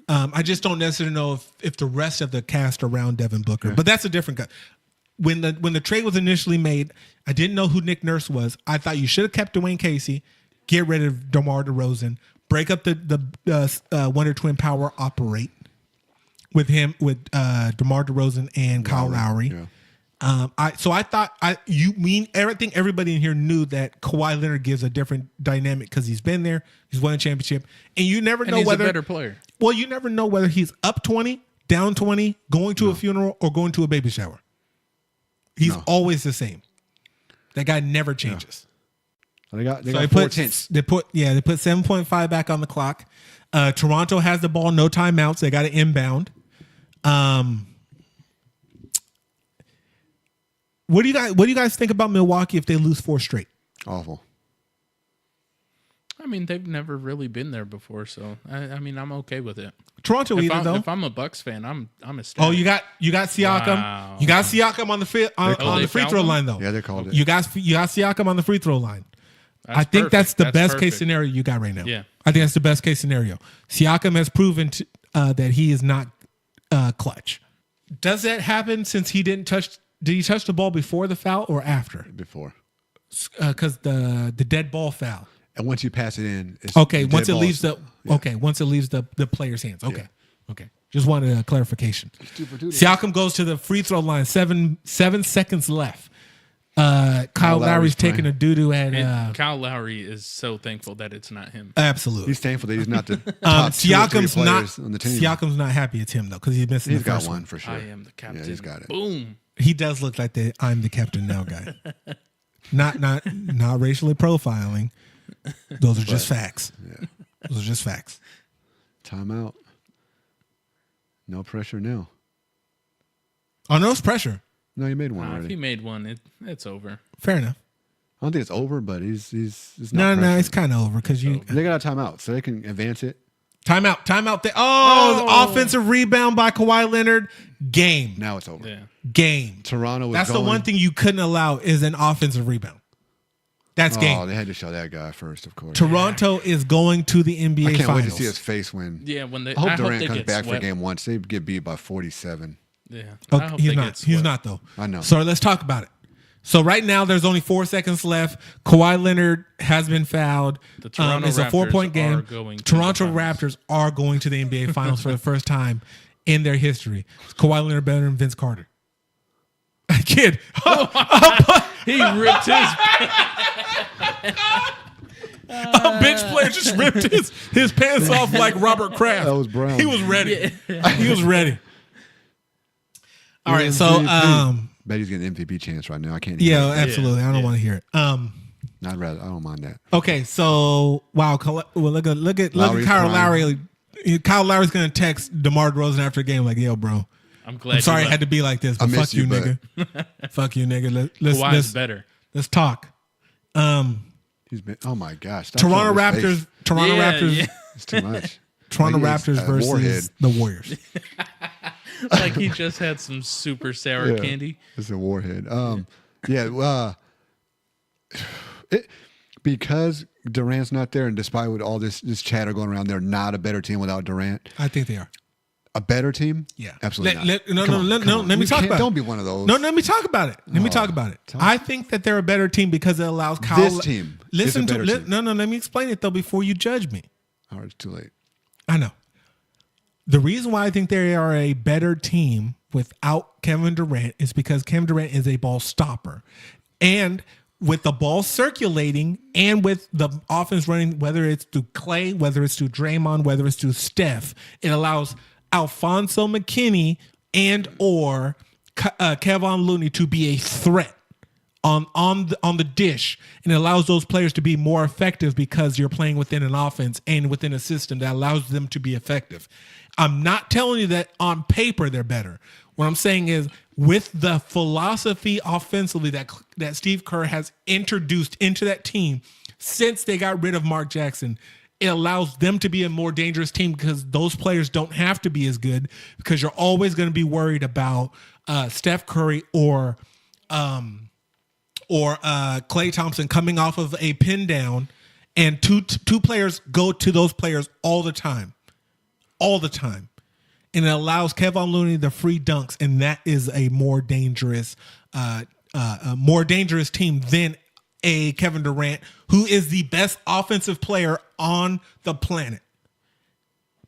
I just don't necessarily know if the rest of the cast around Devin Booker, but that's a different guy. When the trade was initially made, I didn't know who Nick Nurse was. I thought you should have kept Dwayne Casey, get rid of DeMar DeRozan, break up the Wonder Twin power operate with DeMar DeRozan and Kyle Lowry. Yeah. I thought everything everybody in here knew that Kawhi Leonard gives a different dynamic because he's been there, he's won a championship, and you never And know he's whether a better player. Well, you never know whether he's up 20, down 20, going to a funeral, or going to a baby shower. He's always the same. That guy never changes. They got So four tenths. they put 7.5 back on the clock. Toronto has the ball, no timeouts. They got to inbound. What do you guys think about Milwaukee if they lose 4 straight? Awful. I mean, they've never really been there before, so I mean, I'm okay with it. Toronto If I'm a Bucks fan, I'm ecstatic. Oh, you got Siakam. Wow. You got Siakam on the they free found throw him? line though. Yeah, they called it. You got Siakam on the free throw line. That's I think perfect. that's the best perfect. case scenario you got right now. Yeah. I think that's the best case scenario. Siakam has proven that he is not clutch. Does that happen since he didn't touch? Did he touch the ball before the foul or after? Before. Because the dead ball foul. And once you pass it in, it's Okay, the once dead it ball leaves is- once it leaves the player's hands. Okay. Okay. Just wanted a clarification. for two. Siakam goes to the free throw line. 7 seconds left. Kyle Lowry's Lowry's taking playing. a doo-doo at And Kyle Lowry is so thankful that it's not him. absolutely. He's thankful that he's not the top 2 or 3 Siakam's not players on the team. Siakam's not happy it's him though because he's missing He's the got first one one. for sure. I am the captain. Yeah, he's got it. Boom. He does look like the I'm the captain now guy. not racially profiling. Those are just facts. Yeah. Those are just facts. Timeout. No pressure now. Oh no, it's pressure. No, you made one If already. he made one, it's over. Fair enough. I don't think it's over, but he's No, not no, pressured. it's kind of over because you They got a timeout, so they can advance it. timeout. There. Oh, the offensive rebound by Kawhi Leonard. Game. Now it's over. Yeah. Game. Toronto was That's going, the one thing you couldn't allow is an offensive rebound. That's Oh, game. they had to show that guy first, of course. Toronto is going to the NBA I can't Finals. wait to see his face when. Yeah, when they. I hope hope Durant they comes get back for swept. game 1. They get beat by 47. Yeah. Okay, I hope he's they not. get He's swept. not though. I know. So let's talk about it. So right now there's only 4 seconds left. Kawhi Leonard has been fouled. The Toronto It's a Raptors 4-point game. are going to Toronto the finals. Raptors are going to the NBA Finals for the first time in their history. Is Kawhi Leonard better than Vince Carter? Kid. He ripped his. A bench player just ripped his pants off like Robert Kraft. That was Brown. He was ready. He was ready. All right, so bet he's getting an MVP chance right now. I can't. yeah, absolutely. I don't want to hear it. I'd rather. I don't mind that. Okay, so wow, well, look at Lowry's Kyle crying. Lowry. Kyle Lowry's gonna text DeMar DeRozan after the game like, "Yo, bro, I'm glad. I'm sorry you it had to be like this, but miss fuck you, you, but- nigga. Fuck you, nigga. Let's Kawhi's better. let's talk." He's been. Oh my gosh. Stop Toronto showing his Raptors. face. Toronto Raptors. Yeah. It's too much. Toronto Like he is Raptors a versus warhead. the Warriors. Like he just had some super sour Yeah. candy. It's a warhead. Yeah. Because Durant's not there, and despite with all this chatter going around, they're not a better team without Durant. I think they are. A better team? Yeah, Absolutely Let not. Come on. Let me You talk can't- about it. Don't be one of those. No, let me talk about it. Let me talk about it. I think that they're a better team because it allows Kyle. This team is a better team. No. Let me explain it though before you judge me. Oh, it's too late. I know. The reason why I think they are a better team without Kevin Durant is because Kevin Durant is a ball stopper, and with the ball circulating and with the offense running, whether it's through Clay, whether it's through Draymond, whether it's through Steph, it allows Alfonso McKinney and or Kevon Looney to be a threat on the dish, and it allows those players to be more effective because you're playing within an offense and within a system that allows them to be effective. I'm not telling you that on paper they're better. What I'm saying is with the philosophy offensively that Steve Kerr has introduced into that team since they got rid of Mark Jackson, it allows them to be a more dangerous team because those players don't have to be as good because you're always going to be worried about Steph Curry or Klay Thompson coming off of a pin down, and two players go to those players all the time. And it allows Kevon Looney the free dunks, and that is a more dangerous team than a Kevin Durant, who is the best offensive player on the planet.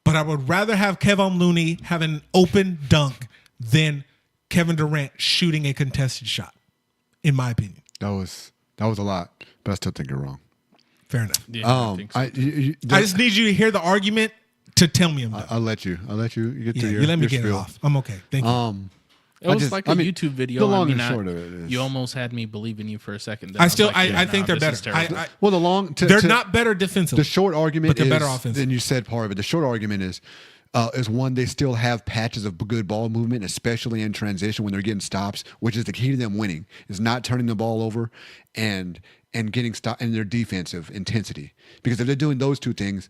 But I would rather have Kevon Looney have an open dunk than Kevin Durant shooting a contested shot, in my opinion. That was a lot, but I still think you're wrong. Fair enough. Yeah, I think so. I just need you to hear the argument to tell me I'm done. I'll let you get Yeah, to your you let me your get it spiel. off. I'm okay. Thank you. It was just- like I a mean, YouTube video. the long I mean, and short of it is- you almost had me believe in you for a second. I was still, like, I yeah, think no, they're this is better. terrible. Well, the long They're not better defensively. The short argument but they're is better offensively. Then you said part of it. The short argument is one, they still have patches of good ball movement, especially in transition when they're getting stops, which is the key to them winning, is not turning the ball over and getting stop and their defensive intensity. Because if they're doing those two things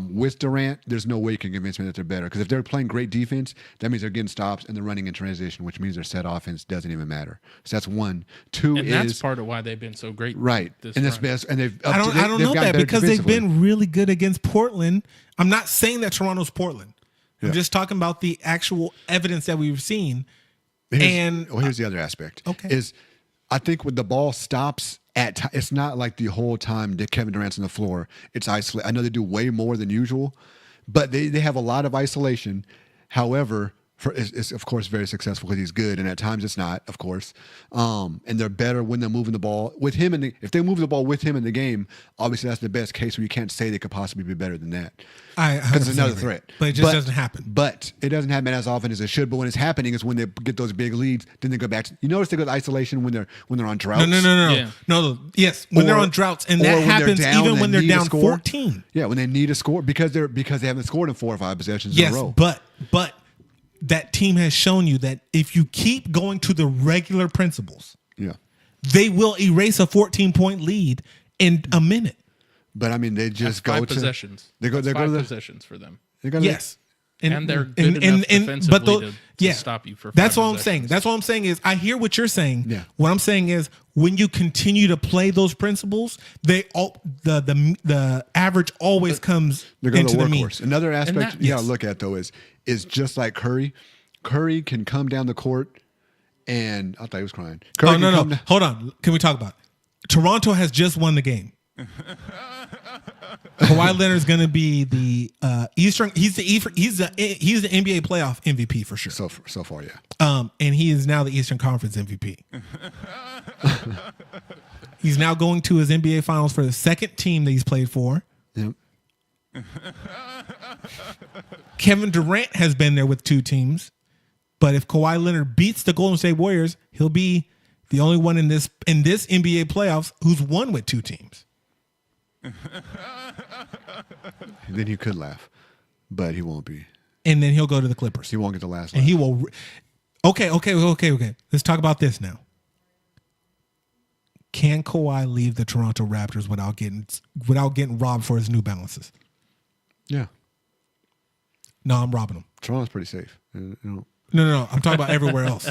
with Durant, there's no way you can convince me that they're better. Because if they're playing great defense, that means they're getting stops and they're running in transition, which means their set offense doesn't even matter. So that's one. Two And is that's part of why they've been so great. right, This and that's run. best. And they've I don't they've know gotten that better because they've defensively. been really good against Portland. I'm not saying that Toronto's Portland. I'm Yeah. just talking about the actual evidence that we've seen. Here's the other aspect. Okay. Is I think when the ball stops it's not like the whole time that Kevin Durant's on the floor. It's isolated. I know they do way more than usual, but they have a lot of isolation. However, it's of course very successful because he's good, and at times it's not, of course. And they're better when they're moving the ball with him. If they move the ball with him in the game, obviously that's the best case where you can't say they could possibly be better than that. Because it's another threat. But it just doesn't happen. But it doesn't happen as often as it should. But when it's happening is when they get those big leads. Then they go back. You notice they go to isolation when they're on droughts. No. Yeah. No. Yes, when they're on droughts, and or that when they're happens down even and when they're need a down score. 14. Yeah, when they need a score because they haven't scored in 4 or 5 possessions Yes, in a row. but that team has shown you that if you keep going to the regular principles, Yeah. they will erase a 14-point lead in a minute. But I mean, they That's just go 5 to possessions. They go. That's They go 5 to the. possessions for them. They go to Yes. And they're good enough defensively to stop you for 5 That's what I'm possessions. saying. That's what I'm saying is I hear what you're saying. Yeah. What I'm saying is when you continue to play those principles, the average always comes They're going into to the the mean. workhorse. Another aspect that- you got to yes. look at though is just like Curry. Curry can come down the court, and I thought he was crying. Curry Oh can no. come down- Hold on. Can we talk about it? Toronto has just won the game. Kawhi Leonard's going to be the Eastern. He's the NBA playoff MVP for sure. So far, yeah. And he is now the Eastern Conference MVP. He's now going to his NBA Finals for the second team that he's played for. Yep. Kevin Durant has been there with 2 teams, but if Kawhi Leonard beats the Golden State Warriors, he'll be the only one in this NBA playoffs who's won with 2 teams. Then he could laugh, but he won't be. And then he'll go to the Clippers. He won't get the last. And laugh. he will. Okay. Let's talk about this now. Can Kawhi leave the Toronto Raptors without getting robbed for his New Balances? Yeah. No, I'm robbing him. Toronto's pretty safe. You know. No. I'm talking about everywhere else.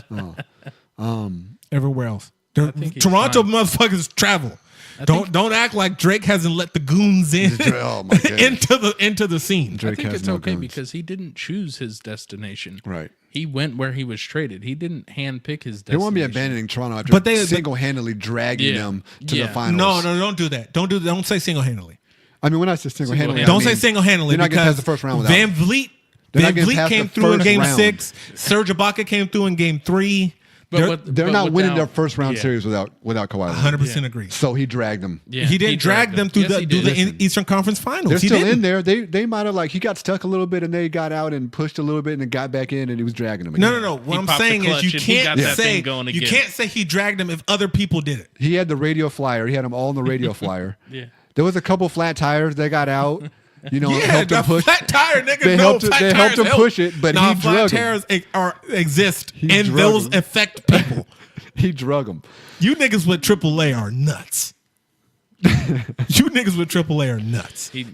Everywhere else. think he's Toronto fine. motherfuckers travel. Don't act like Drake hasn't let the goons in Oh my God. into the scene. Drake I think has it's no okay guns. because he didn't choose his destination. Right. He went where he was traded. He didn't handpick his They destination. won't be abandoning Toronto after But they- single-handedly dragging Yeah. them to Yeah. the finals. No, don't do that. Don't say single handedly. I mean, when I say single-handedly, Single-handedly. Don't say single handedly They're not getting because past the first round without Van him. Vliet. They're not Van getting Vliet past came the through in first game round. 6. Serge Ibaka came through in game 3. They're not winning their without- first round yeah. series without Kawhi Leonard. 100% agree. So he dragged them. Yeah, he didn't drag them through Yes, the he through did. the Eastern Conference Finals. They're He still didn't. in there. They might have he got stuck a little bit and they got out and pushed a little bit and then got back in and he was dragging them. Again. No. What I'm popped the saying is clutch you and he got can't that say thing going you again. can't say he dragged them if other people did it. He had the radio flyer. He had them all on the radio flyer. Yeah. There was a couple flat tires. They got out. Yeah, helped him the push. flat tire nigga. They no, helped him- flat they helped tires him push it, but nah, he flat drug 'em. tires exist He and drug those 'em. affect people. He drug them. You niggas with AAA are nuts. You niggas with AAA are nuts. He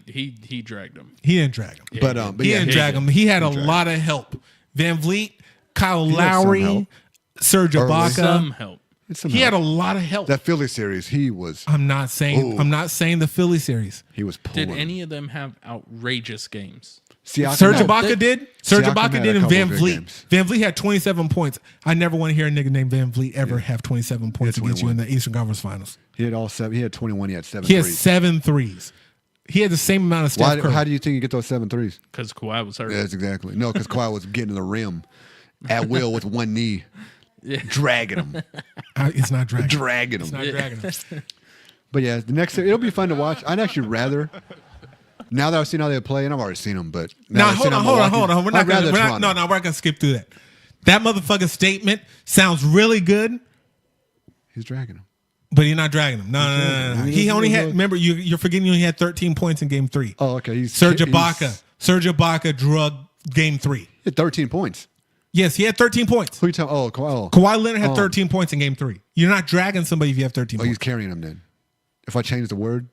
dragged him. He didn't drag him. But He yeah, didn't drag him. He had a lot of help. Van Vliet, Kyle had some Lowry, help. Serge Early. Ibaka. Some help. it's some He help. had a lot of help. That Philly series. He was I'm not saying the Philly series. pulling. Did any of them have outrageous games? Siakam Serge had- Ibaka did. Serge Siakam Ibaka had a did, and couple Van good Vliet. games. Van Vliet had 27 points. I never want to hear a nigga named Van Vliet ever have 27 points against you in 21. the Eastern Conference Finals. He had all 7. He had 21. He had 7 He had threes. 7 threes. He had the same amount of Steph Curry. How do you think you get those 7 threes? Because Kawhi was hurt. Yes, exactly. No, because Kawhi was getting to the rim at will with one knee, dragging him, It's not dragging. dragging It's him. not dragging him. But yeah, the next it'll be fun to watch. I'd actually rather. Now that I've seen how they play, and I've already seen them, but Now that I've hold seen on. how Milwaukee- We're not I'd rather gonna. Toronto. We're not gonna skip through that. That motherfucking statement sounds really good, He's dragging him. but you're not dragging him. No. dragging him. He only had. Remember, you're forgetting. He only had 13 points in Game 3. Oh, okay. Serge Ibaka drug Game 3. He had 13 points. Yes, he had 13 points. Who you tell? Oh, Kawhi. Kawhi Leonard had 13 points in Game 3. You're not dragging somebody if you have 13 Oh, he's points. carrying him then. If I change the word,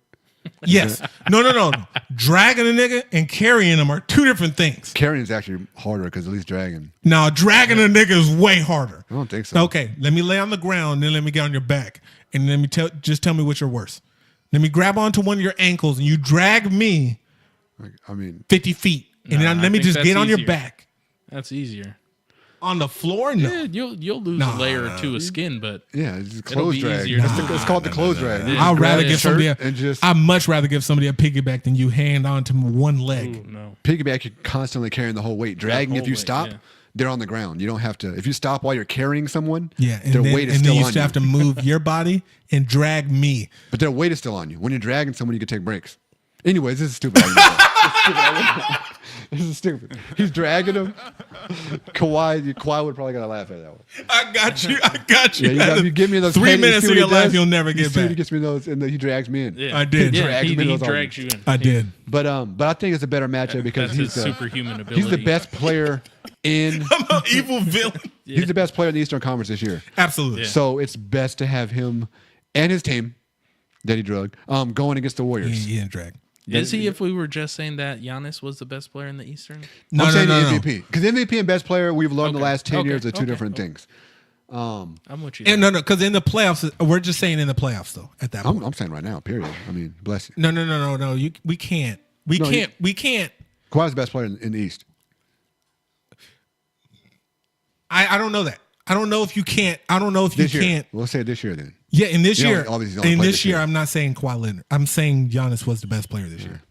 Yes. No. Dragging a nigga and carrying him are two different things. carrying is actually harder because at least dragging. Now, dragging a nigga is way harder. I don't think so. Okay, let me lay on the ground, then let me get on your back, and let me just tell me which are worse. Let me grab onto one of your ankles, and you drag me I mean, 50 feet, and Nah, then I let me think just that's get on your easier. back. That's easier. On the floor, no. Yeah, you'll lose Nah, a layer or two of skin, but yeah, it's a It'll clothes be drag. easier to It's called the clothes drag. You I'd just grab rather the give somebody shirt and just I'd much rather give somebody a piggyback than you hand onto one leg. ooh, no. piggyback. You're constantly carrying the whole weight. Dragging, if whole you weight, stop, yeah. they're on the ground. You don't have to. If you stop while you're carrying someone, Yeah, and their then, weight is and still then you on still have to move your body and drag me. But their weight is still on you. When you're dragging someone, you can take breaks. Anyways, this is stupid. This is stupid. He's dragging him. Kawhi would probably gotta laugh at that one. I got you. Yeah, you give me those 3 petty- minutes see of what your he life does? you'll never You get see what back. He gets me those, and then he drags me in. Yeah. I did. Yeah, Drags he me those drags you in. I did. But I think it's a better matchup because That's his he's superhuman ability. he's the best player in. I'm an evil villain. He's the best player in the Eastern Conference this year. Absolutely. Yeah. So it's best to have him and his team that he drugged going against the Warriors. He didn't drag. Is he? If we were just saying that Giannis was the best player in the Eastern, No, I'm saying no. MVP because MVP and best player we've learned the Okay, last 10 okay, years are two okay, different okay. things. I'm with you. And no, because in the playoffs, we're just saying in the playoffs though. At that point, I'm saying right now, period. I mean, bless you. no. We can't. We No, can't. Kawhi's the best player in the East. I don't know that. I don't know if you can't. I don't know if you This year. can't. We'll say it this year then. Yeah, in this You know, year, obviously he's only in played this this year, year. I'm not saying Kawhi Leonard. I'm saying Giannis was the best player this year.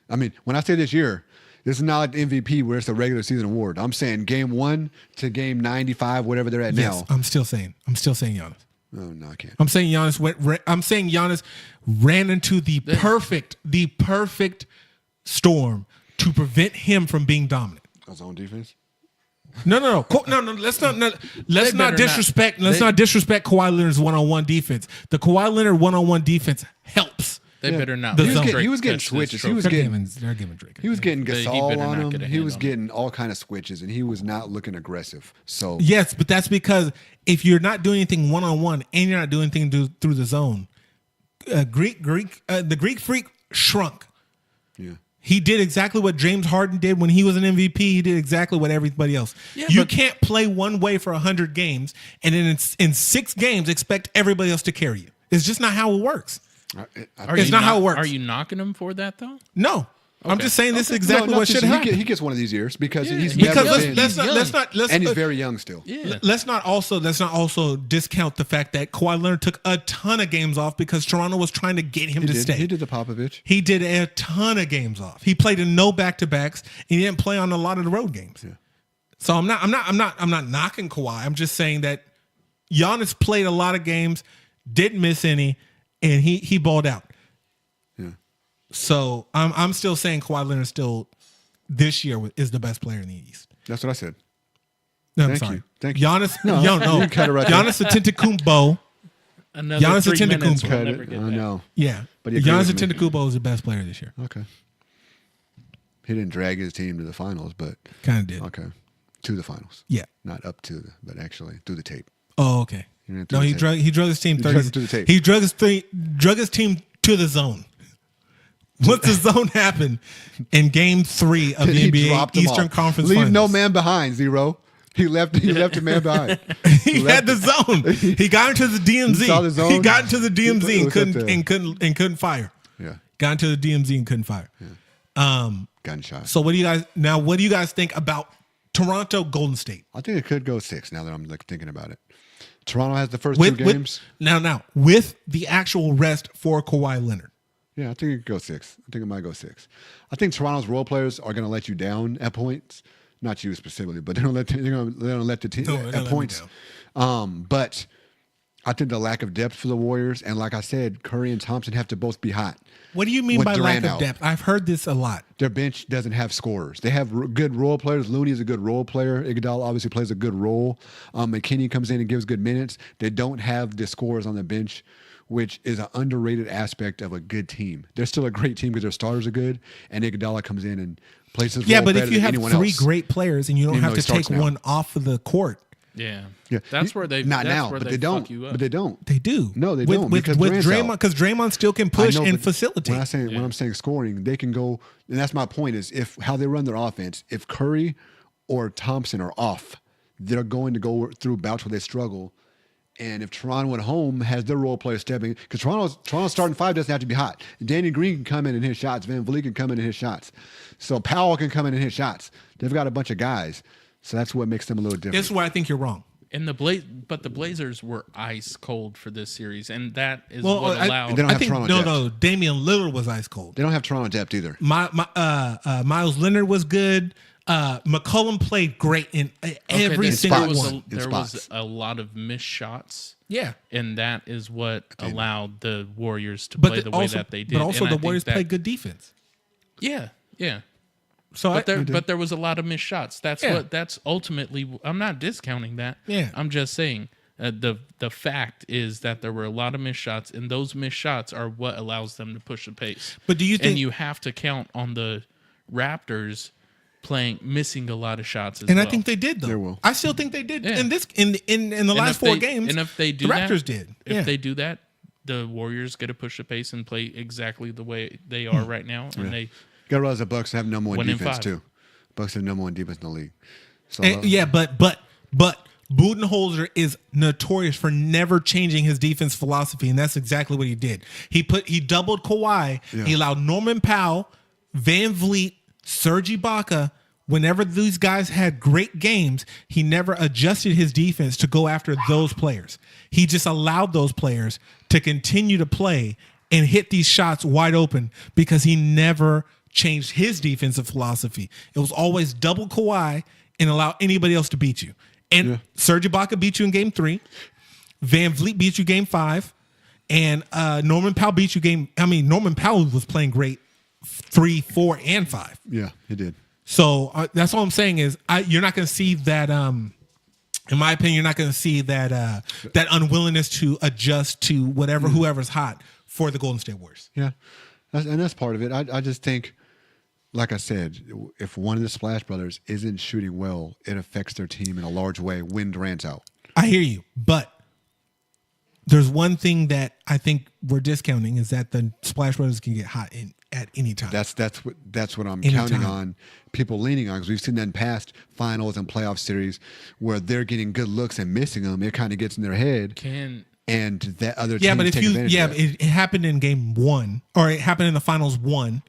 I mean, when I say this year, this is not like the MVP where it's a regular season award. I'm saying game 1 to game 95, whatever they're at Yes, now. I'm still saying Giannis. Oh, no, I can't. I'm saying Giannis ran into the perfect storm to prevent him from being dominant. Zone defense. No. Let's not disrespect. Let's they- not disrespect Kawhi Leonard's one-on-one defense. The Kawhi Leonard one-on-one defense helps. They better not. The let zone. Drake He was getting touch this switches. He trophy. was They're giving Drake. He was getting He Gasol better on not get a him. He hand was on getting all kind of switches, and he was not looking aggressive. So Yes, but that's because if you're not doing anything one-on-one and you're not doing anything through the zone, the Greek Freak shrunk. yeah, He did exactly what James Harden did when he was an MVP. He did exactly what everybody else. Yeah, you but- can't play one way for 100 games and then in 6 games expect everybody else to carry you. It's just not how it works. It's not how it works. Are you knocking him for that though? No. I'm Okay. just saying this is No, exactly not what this should year. happen. He gets one of these years because Yeah, he's because never Because been, let's and he's very young still. Yeah. let's not also discount the fact that Kawhi Leonard took a ton of games off because Toronto was trying to get him to stay. He did the Popovich. He did a ton of games off. He played in no back-to-backs. And he didn't play on a lot of the road games. Yeah. So I'm not knocking Kawhi. I'm just saying that Giannis played a lot of games, didn't miss any, and he balled out. Yeah. So I'm still saying Kawhi Leonard still this year is the best player in the East. That's what I said. No, I'm Thank sorry. you. Thank you. Giannis, No, no, you can cut it right there. Giannis Antetokounmpo. Another Giannis 3 Antetokounmpo. minutes. We'll Cut never it. get I back. know. Yeah, But he agreed Giannis with me. Antetokounmpo is the best player this year. Okay. He didn't drag his team to the finals, but Kind of did. okay, to the finals. Yeah. Not up to, but actually through the tape. Oh, okay. He ran No, through he the drug his team He 30. drug him to the tape. He drug his team to the zone. Once the zone happened in Game 3 of the He NBA dropped them Eastern off. Conference Leave Finals, no man behind, Zero. He left a man behind. he had the zone. He got into the DMZ. He saw the zone. He got into the DMZ He and looked up couldn't fire. Yeah. Got into the DMZ and couldn't fire. Gunshot. So what do you guys think about Toronto Golden State? I think it could go 6 now that I'm thinking about it. Toronto has the first 2 games. Now with the actual rest for Kawhi Leonard. Yeah, I think it could go 6. I think it might go 6. I think Toronto's role players are going to let you down at points. Not you specifically, but they're going to let the team No, they're gonna at let me points. But I think the lack of depth for the Warriors, and like I said, Curry and Thompson have to both be hot. What do you mean With by lack Durant of out. depth? I've heard this a lot. Their bench doesn't have scorers. They have good role players. Looney is a good role player. Iguodala obviously plays a good role. McKinney comes in and gives good minutes. They don't have the scorers on the bench, which is an underrated aspect of a good team. They're still a great team because their starters are good, and Iguodala comes in and plays his Yeah, role but better if you than have anyone 3 else. great players and you don't Even have though to he starts take now. one off of the court, Yeah. Yeah. That's where they not that's now, where but they they don't. fuck you up. But they don't. they do. No, they with, don't, With, because with Durant's Draymond, out. because Draymond still can push I know, and but facilitate. When I'm saying scoring, they can go, and that's my point. Is if how they run their offense, if Curry or Thompson are off, they're going to go through bouts where they struggle. And if Toronto at home has their role players stepping, because Toronto's starting 5 doesn't have to be hot. Danny Green can come in and hit shots. Van Vliet can come in and hit shots. So Powell can come in and hit shots. They've got a bunch of guys. So that's what makes them a little different. This is why I think you're wrong. And the Blazers were ice cold for this series, and that is Well, what I- allowed. They don't I have think Toronto no. Damian Lillard was ice cold. They don't have Toronto depth either. Miles Leonard was good. McCollum played great in every there single was one. there spots. was a lot of missed shots. Yeah. And that is what allowed the Warriors to But play the way that they did. But also And I the think Warriors that- played good defense. Yeah, yeah. So But there was a lot of missed shots. That's Yeah. that's ultimately. I'm not discounting that. Yeah. I'm just saying the fact is that there were a lot of missed shots, and those missed shots are what allows them to push the pace. But do you think- And you have to count on the Raptors missing a lot of shots as and well. I think they did though. They will. I still think they did Yeah. in the And last if 4 they- games. and if they do the that, Raptors did. If Yeah. they do that, the Warriors get to push the pace and play exactly the way they are right now, and they. Got to realize the Bucks have number 1 1 in defense 5. too. Bucks have number 1 defense in the league. So And- yeah, but Budenholzer is notorious for never changing his defense philosophy, and that's exactly what he did. He doubled Kawhi. Yeah. He allowed Norman Powell, Van Vliet, Serge Ibaka. Whenever these guys had great games, he never adjusted his defense to go after those players. He just allowed those players to continue to play and hit these shots wide open because he never changed his defensive philosophy. It was always double Kawhi and allow anybody else to beat you. And Serge Ibaka beat you in game 3. Van Vliet beat you game 5. And Norman Powell beat you Norman Powell was playing great 3, 4, and 5. Yeah, he did. So that's all I'm saying is you're not going to see that. In my opinion, you're not going to see that that unwillingness to adjust to whoever's hot for the Golden State Warriors. Yeah, that's part of it. I just think, like I said, if one of the Splash Brothers isn't shooting well, it affects their team in a large way when Durant's out. I hear you, but there's one thing that I think we're discounting is that the Splash Brothers can get hot at any time. That's what I'm counting on people leaning on, because we've seen that in past finals and playoff series where they're getting good looks and missing them. It kind of gets in their head. And that other team but take advantage of that. it happened in game 1, or it happened in the finals 1,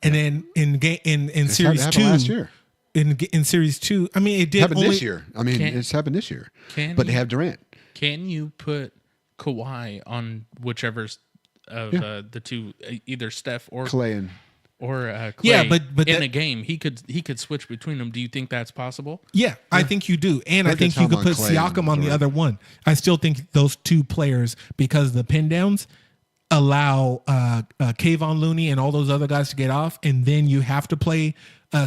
and then in series 2 last year. In series 2, I mean, it did happened this year. I mean, it's happened this year. But they have Durant. Can you put Kawhi on whichever of the two, either Steph or Clay Clay? But in a game, he could switch between them. Do you think that's possible? Yeah, I think you do, and I think you could put Siakam on the other one. I still think those two players, because the pin downs allow Kayvon Looney and all those other guys to get off, and then you have to play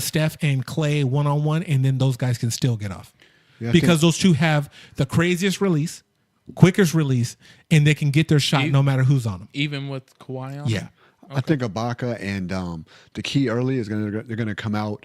Steph and Clay one-on-one, and then those guys can still get off. Yeah, because those two have the craziest release, quickest release, and they can get their shot no matter who's on them. Even with Kawhi on them? Okay. I think Ibaka and the key early is they're going to come out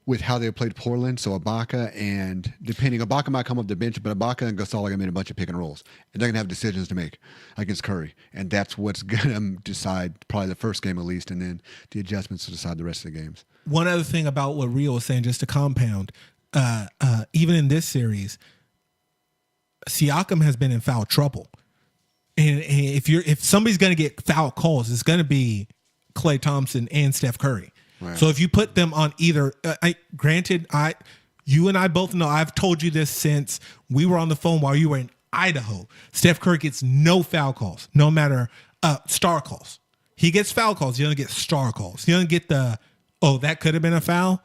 with how they played Portland. So Ibaka might come off the bench, but Ibaka and Gasol are going to make a bunch of pick and rolls. And they're going to have decisions to make against Curry. And that's what's going to decide probably the first game at least, and then the adjustments to decide the rest of the games. One other thing about what Rio was saying, just to compound, even in this series, Siakam has been in foul trouble. And if somebody's going to get foul calls, it's going to be Klay Thompson and Steph Curry. Right. So if you put them on either, you and I both know, I've told you this since we were on the phone while you were in Idaho. Steph Curry gets no foul calls, no matter star calls. He gets foul calls. He doesn't get star calls. He doesn't get that could have been a foul.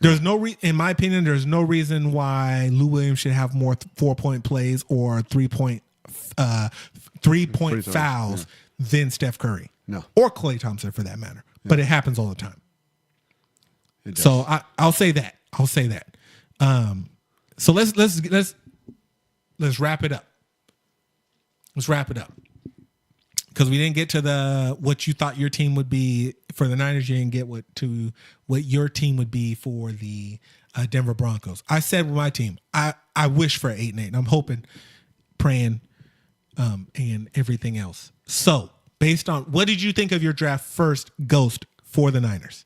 There's in my opinion, there's no reason why Lou Williams should have more 4-point plays or 3-point fouls than Steph Curry. No. Or Klay Thompson for that matter. Yeah. But it happens all the time. So I'll say that. So let's wrap it up. Let's wrap it up. Because we didn't get to what you thought your team would be for the Niners. You didn't get what your team would be for the Denver Broncos. I said with my team, I wish for 8-8. And I'm hoping, praying, and everything else. So, based on what did you think of your draft first, Ghost, for the Niners?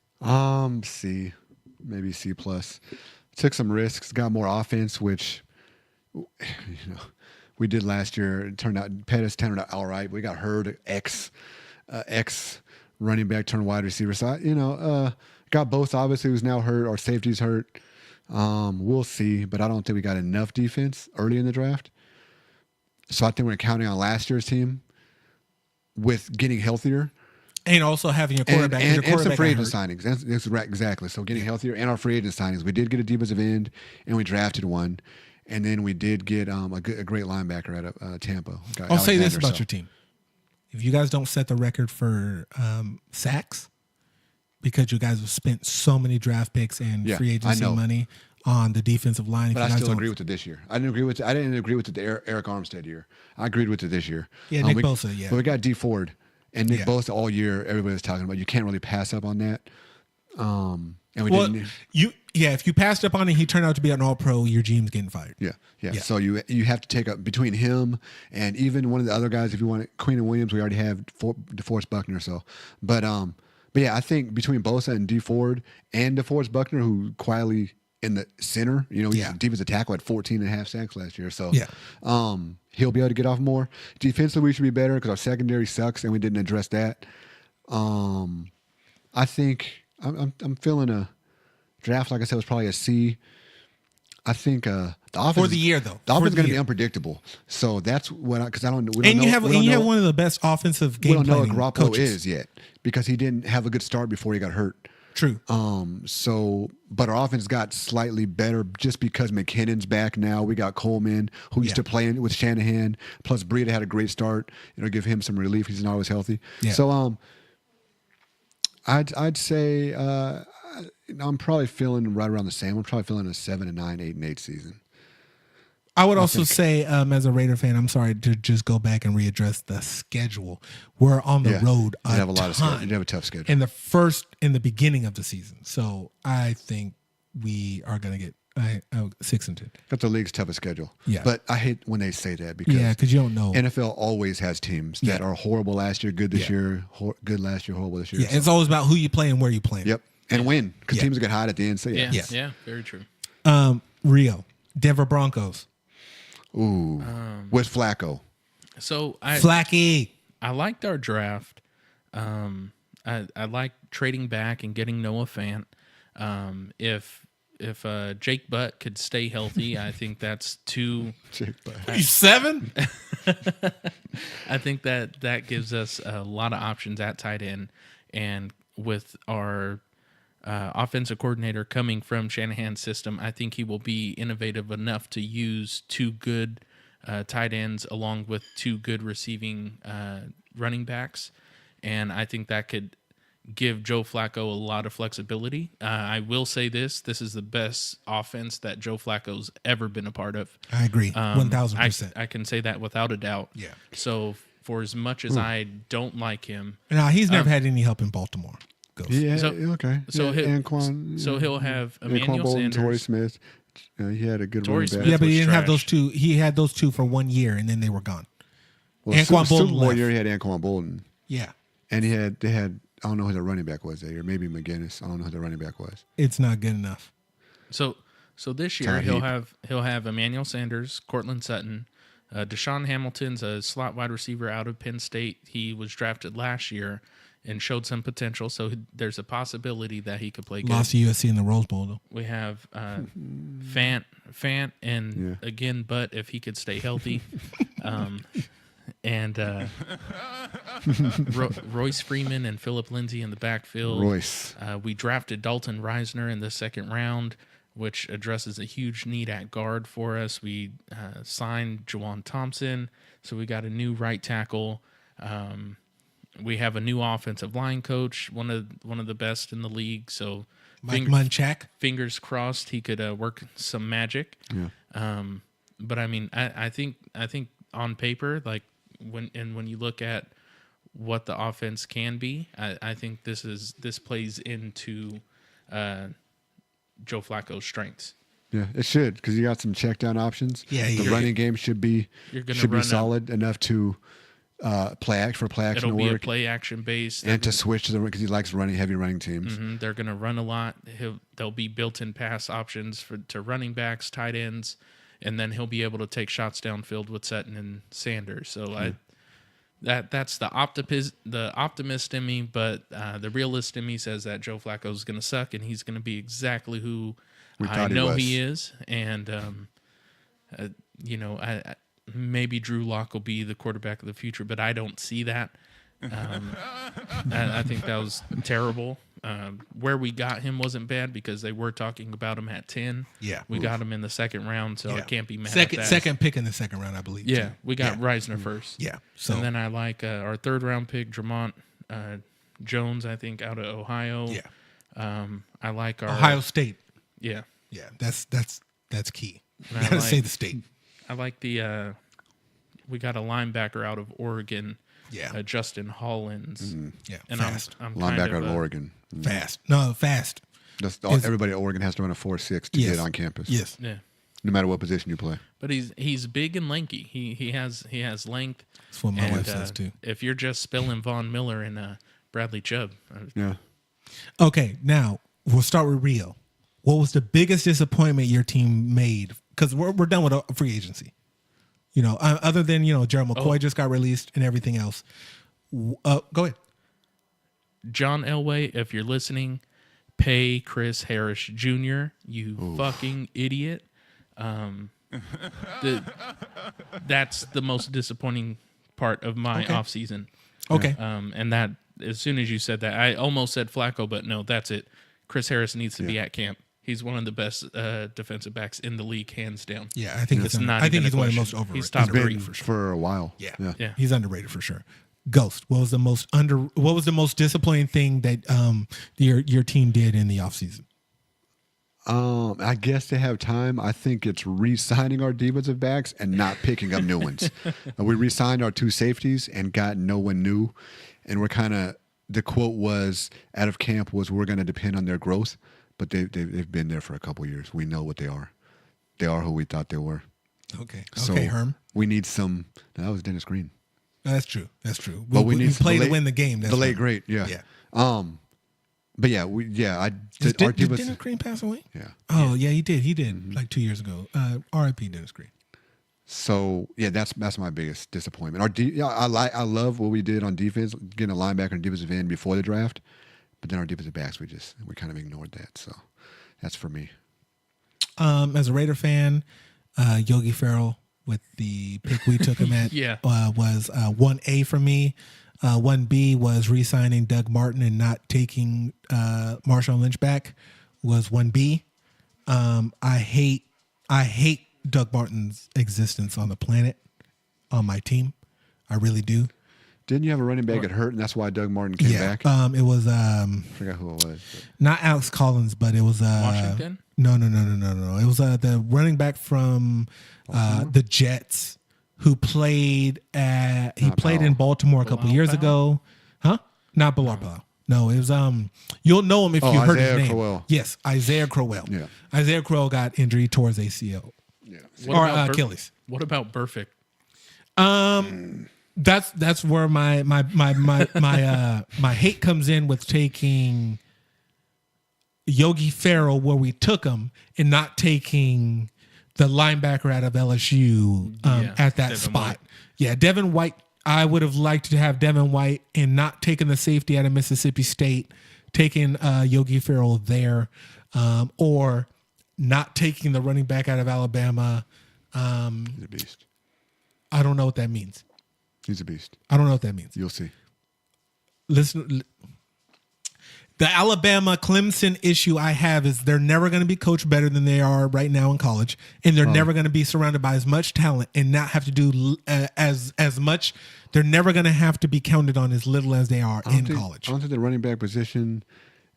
C, maybe C+. Took some risks, got more offense, which we did last year. It turned out all right. We got Hurd, X running back turned wide receiver. So got both. Obviously, who's now hurt. Our safety's hurt. We'll see, but I don't think we got enough defense early in the draft. So I think we're counting on last year's team with getting healthier. And also having a quarterback. And some free agent signings. That's right, exactly. So getting healthier and our free agent signings. We did get a defensive end, and we drafted one. And then we did get a great linebacker out of Tampa. I'll say this about your team. If you guys don't set the record for sacks, because you guys have spent so many draft picks and free agency money on the defensive line. But I still agree with it this year. I didn't agree with the Eric Armstead year. I agreed with it this year. Yeah, Nick Bosa, yeah. But we got D Ford. And Nick Bosa all year, everybody was talking about you can't really pass up on that. And we didn't. If you passed up on it, he turned out to be an all-pro, your GM's getting fired. Yeah. So you have to take up between him and even one of the other guys. If you want Queen and Williams, we already have DeForest Buckner. So, but yeah, I think between Bosa and D Ford and DeForest Buckner, who quietly in the center, he's a defensive tackle at 14.5 sacks last year. So he'll be able to get off more. Defensively, we should be better because our secondary sucks and we didn't address that. I think I'm feeling a draft, like I said, was probably a C. I think the offense For the year, though. The For offense is the going to be year. unpredictable. So that's what because I don't. We don't And know, you have we don't you have know- one of the best offensive we game don't know what planning Garoppolo coaches. is yet because he didn't have a good start before he got hurt. True. But our offense got slightly better just because McKinnon's back now. We got Coleman, who used to play with Shanahan. Plus, Breida had a great start. Give him some relief. He's not always healthy. Yeah. So, I'd say I'm probably feeling right around the same. I'm probably feeling a 7-9, 8-8 season. I would also say, as a Raider fan, I'm sorry to just go back and readdress the schedule. We're on the road. You have a lot of ton schedule. You have a tough schedule. in the beginning of the season. So I think we are going to get 6-10. Got the league's toughest schedule. Yeah. But I hate when they say that because Because you don't know. NFL always has teams that are horrible last year, good this year, good last year, horrible this year. Yeah, it's always about who you play and where you play. Yep. And win because teams get hot at the end. So Yeah, very true. Rio, Denver Broncos. Ooh. With Flacco. So Flacky. I liked our draft. I like trading back and getting Noah Fant. If Jake Butt could stay healthy, I think that's two. He's 7? I think that gives us a lot of options at tight end, and with our offensive coordinator coming from Shanahan's system, I think he will be innovative enough to use 2 good tight ends along with 2 good receiving running backs, and I think that could give Joe Flacco a lot of flexibility. I will say this is the best offense that Joe Flacco's ever been a part of. I agree. 1,000%. I can say that without a doubt. Yeah. So for as much as I don't like him, Now, he's never had any help in Baltimore. Yeah, So- okay. so yeah, he'll- Anquan, so he'll have Emmanuel Anquan Bolden, Sanders. Torrey Smith. He had a good Torrey running back. Smith Yeah, but he was didn't have trash. those 2. He had those 2 for 1 year, and then they were gone. Well, Anquan Super Bolden Bowl left. year, he had Anquan Bolden. Yeah. And they had, I don't know who the running back was that year. Maybe McGinnis. I don't know who the running back was. It's not good enough. So this year Tyler he'll have Emmanuel Sanders, Cortland Sutton, Deshaun Hamilton's a slot wide receiver out of Penn State. He was drafted last year and showed some potential. So there's a possibility that he could play good. Lost to USC in the Rose Bowl, though. We have Fant, and again, but if he could stay healthy, and Royce Freeman and Phillip Lindsay in the backfield. Royce. We drafted Dalton Reisner in the 2nd round, which addresses a huge need at guard for us. We signed Juwan Thompson, so we got a new right tackle. We have a new offensive line coach, one of the best in the league. So Mike Munchak. fingers crossed he could work some magic. Yeah. But I mean, I think on paper, like when you look at what the offense can be, I think this plays into Joe Flacco's strengths. Yeah, it should because you got some check down options. Yeah, the running game should be solid enough to play action It'll be a work play action based, and to switch to the because he likes heavy running teams. They're going to run a lot. There'll be built-in pass options to running backs, tight ends, and then he'll be able to take shots downfield with Sutton and Sanders. So that's the optimist in me, but the realist in me says that Joe Flacco is going to suck, and he's going to be exactly who I know he is. And maybe Drew Lock will be the quarterback of the future, but I don't see that. I think that was terrible. Where we got him wasn't bad because they were talking about him at 10. Yeah. We got him in the 2nd round, so I can't be mad Second, at that. second pick in the 2nd round, I believe. Yeah, too. we got Reisner first. Yeah. So And then I like our 3rd round pick, Dramont Jones, I think, out of Ohio. yeah, I like our Ohio State. Yeah. Yeah, that's key. You And I gotta say like- the state. I like the we got a linebacker out of Oregon. Yeah. Justin Hollins. Yeah, And fast. I'm Linebacker kind out of of Oregon. Fast. No, fast. Everybody at Oregon has to run a 4.6 to Yes. get on campus. Yes. Yeah. No matter what position you play. But he's big and lanky. He has length. That's what my And, wife says too. If you're just spelling Von Miller and Bradley Chubb, Yeah. Okay, now we'll start with Rio. What was the biggest disappointment your team made? Because we're done with free agency. Other than Gerald McCoy just got released and everything else. Go ahead. John Elway, if you're listening, pay Chris Harris Jr. You fucking idiot. That's the most disappointing part of my offseason. Okay. And that as soon as you said that, I almost said Flacco, but no, that's it. Chris Harris needs to be at camp. He's one of the best defensive backs in the league, hands down. Yeah, I think it's not. I think even he's a one of the question. most overrated. He's top Been three for a while. Yeah. He's underrated for sure. Ghost, what was the most disappointing thing that your team did in the offseason? I guess they have time. I think it's re-signing our defensive backs and not picking up new ones. We re-signed our 2 safeties and got no one new, and we're kind of, the quote was out of camp was, we're going to depend on their growth, but they've been there for a couple years. We know what they are. They are who we thought they were. Okay. So Okay, Herm. we need some. No, that was Dennis Green. That's true. That's true. But we need play to win the game. That's the late right. great. Yeah. Yeah. But yeah, Did our defense. Dennis Green pass away? Yeah. Oh yeah, he did. He did like 2 years ago. R.I.P. Dennis Green. So yeah, that's my biggest disappointment. I love what we did on defense, getting a linebacker and defensive end before the draft, but then our defensive backs we kind of ignored that. So that's for me. As a Raider fan, Yogi Ferrell with the pick we took him at was 1A for me. 1B was re-signing Doug Martin and not taking Marshawn Lynch back was 1B. I hate Doug Martin's existence on the planet, on my team. I really do. Didn't you have a running back get hurt, and that's why Doug Martin came back? It was I forgot who it was. But. not Alex Collins, but it was Washington. No. It was the running back from the Jets who played in Baltimore a couple years ago. Huh? Not Bilal Powell. No, it was you'll know him if you heard his name. Crowell. Yes, Isaiah Crowell. Yeah. Isaiah Crowell got injury towards ACL. Yeah. Or Achilles. What about Perfect? That's where my hate comes in with taking Yogi Ferrell where we took him and not taking the linebacker out of LSU at that Devin spot. White. Yeah, Devin White. I would have liked to have Devin White and not taking the safety out of Mississippi State, taking Yogi Ferrell there, or not taking the running back out of Alabama. He's a beast. I don't know what that means. He's a beast. I don't know what that means. You'll see. Listen, the Alabama Clemson issue I have is they're never going to be coached better than they are right now in college, and they're never going to be surrounded by as much talent and not have to do as much. They're never going to have to be counted on as little as they are in college. I don't think the running back position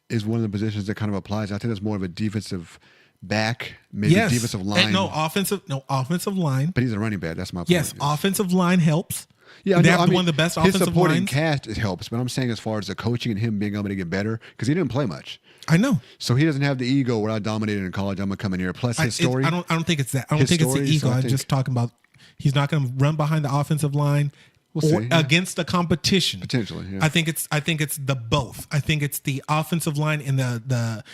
is one of the positions that kind of applies. I think it's more of a defensive back, maybe defensive line. No offensive line. But he's a running back. That's my point. Yes, offensive line helps. Yeah, they have one of the best his offensive supporting lines. cast it helps, but I'm saying as far as the coaching and him being able to get better, because he didn't play much, I know. so he doesn't have the ego where I dominated in college. I'm gonna come in here. Plus his story. I don't think it's that. I don't think it's the ego. I'm just talking about he's not going to run behind the offensive line against the competition. Potentially, yeah. I think it's the both. I think it's the offensive line and the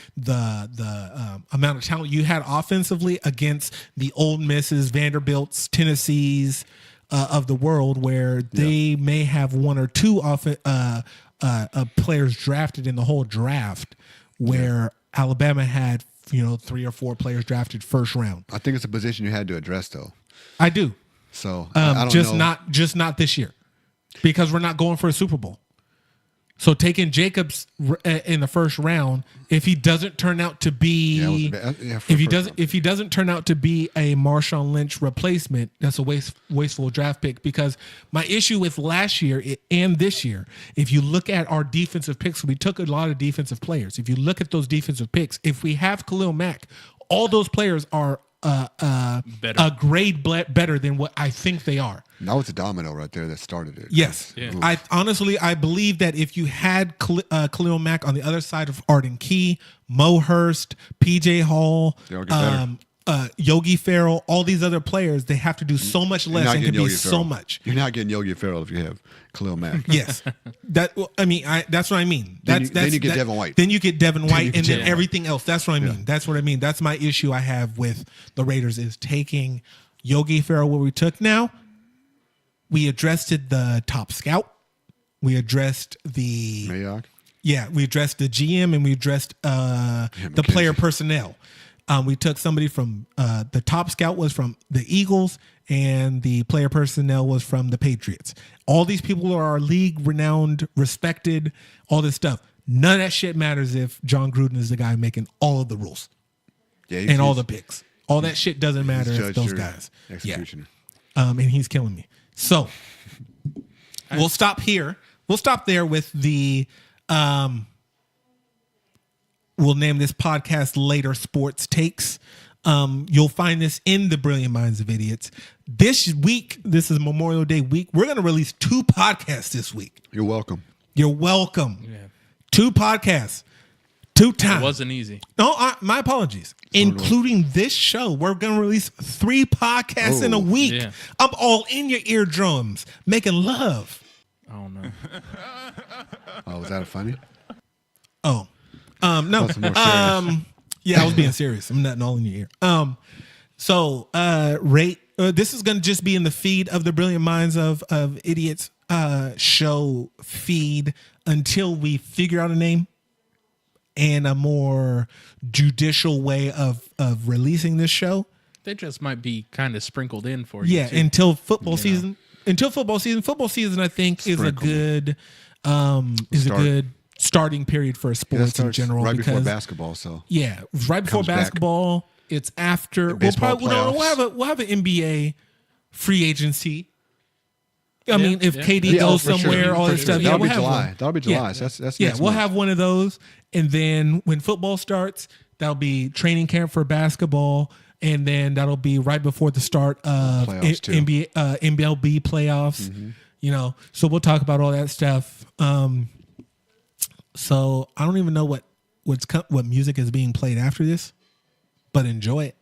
amount of talent you had offensively against the Ole Misses, Vanderbilts, Tennessees of the world, where they may have one or two players drafted in the whole draft, where Alabama had 3 or 4 players drafted first round. I think it's a position you had to address, though. I do. So I don't know. Not this year, because we're not going for a Super Bowl. So taking Jacobs in the first round, if he doesn't turn out to be, if he doesn't turn out to be a Marshawn Lynch replacement, that's a wasteful draft pick. Because my issue with last year and this year, if you look at our defensive picks, we took a lot of defensive players. If you look at those defensive picks, if we have Khalil Mack, all those players are a grade better than what I think they are. That was a domino right there that started it. Yes. Yeah. I believe that if you had Khalil Mack on the other side of Arden Key, Mo Hurst, PJ Hall, Yogi Ferrell, all these other players, they have to do so much less and can be so much. You're not getting Yogi Ferrell if you have Khalil Mack. Yes. That's what I mean. Then you get Devin White. Then you get Devin White and then everything else. That's what I mean. That's what I mean. That's my issue I have with the Raiders is taking Yogi Ferrell where we took now. We addressed the top scout. We addressed Mayock. Yeah, we addressed the GM and we addressed the player personnel. We took somebody from the top scout was from the Eagles, and the player personnel was from the Patriots. All these people are league renowned, respected, all this stuff. None of that shit matters if John Gruden is the guy making all of the rules and all the picks. All that shit doesn't matter if those guys. Executioner. Yeah. And he's killing me. So we'll stop here. We'll stop there with the we'll name this podcast later Sports Takes. You'll find this in the Brilliant Minds of Idiots. This week, this is Memorial Day week. We're going to release 2 podcasts this week. You're welcome. You're welcome. Yeah. 2 podcasts. 2 times. It wasn't easy. No, my apologies. Including this show, we're going to release 3 podcasts in a week. Yeah. I'm all in your eardrums, making love. Oh, no. Oh, was that funny? Oh, no. That's more serious. Yeah, I was being serious. I'm not all in your ear. So rate. This is going to just be in the feed of the Brilliant Minds of Idiots show feed until we figure out a name and a more judicial way of releasing this show. They just might be kind of sprinkled in for you. Yeah, too. until football season. Until football season. Football season, I think, is a good starting period for sports in general. Right because, before basketball, so. Yeah, right before Comes back. basketball. It's after. Baseball We'll have an NBA free agency. I mean, if yeah. KD Yeah, goes for sure. somewhere, all For this sure. stuff. That'll we'll be have July. one. That'll be July. So that's yeah. next We'll month. have one of those, and then when football starts, that'll be training camp for basketball, and then that'll be right before the start of Playoffs, too. NBA, MLB playoffs. You know, so we'll talk about all that stuff. So I don't even know what music is being played after this, but enjoy it.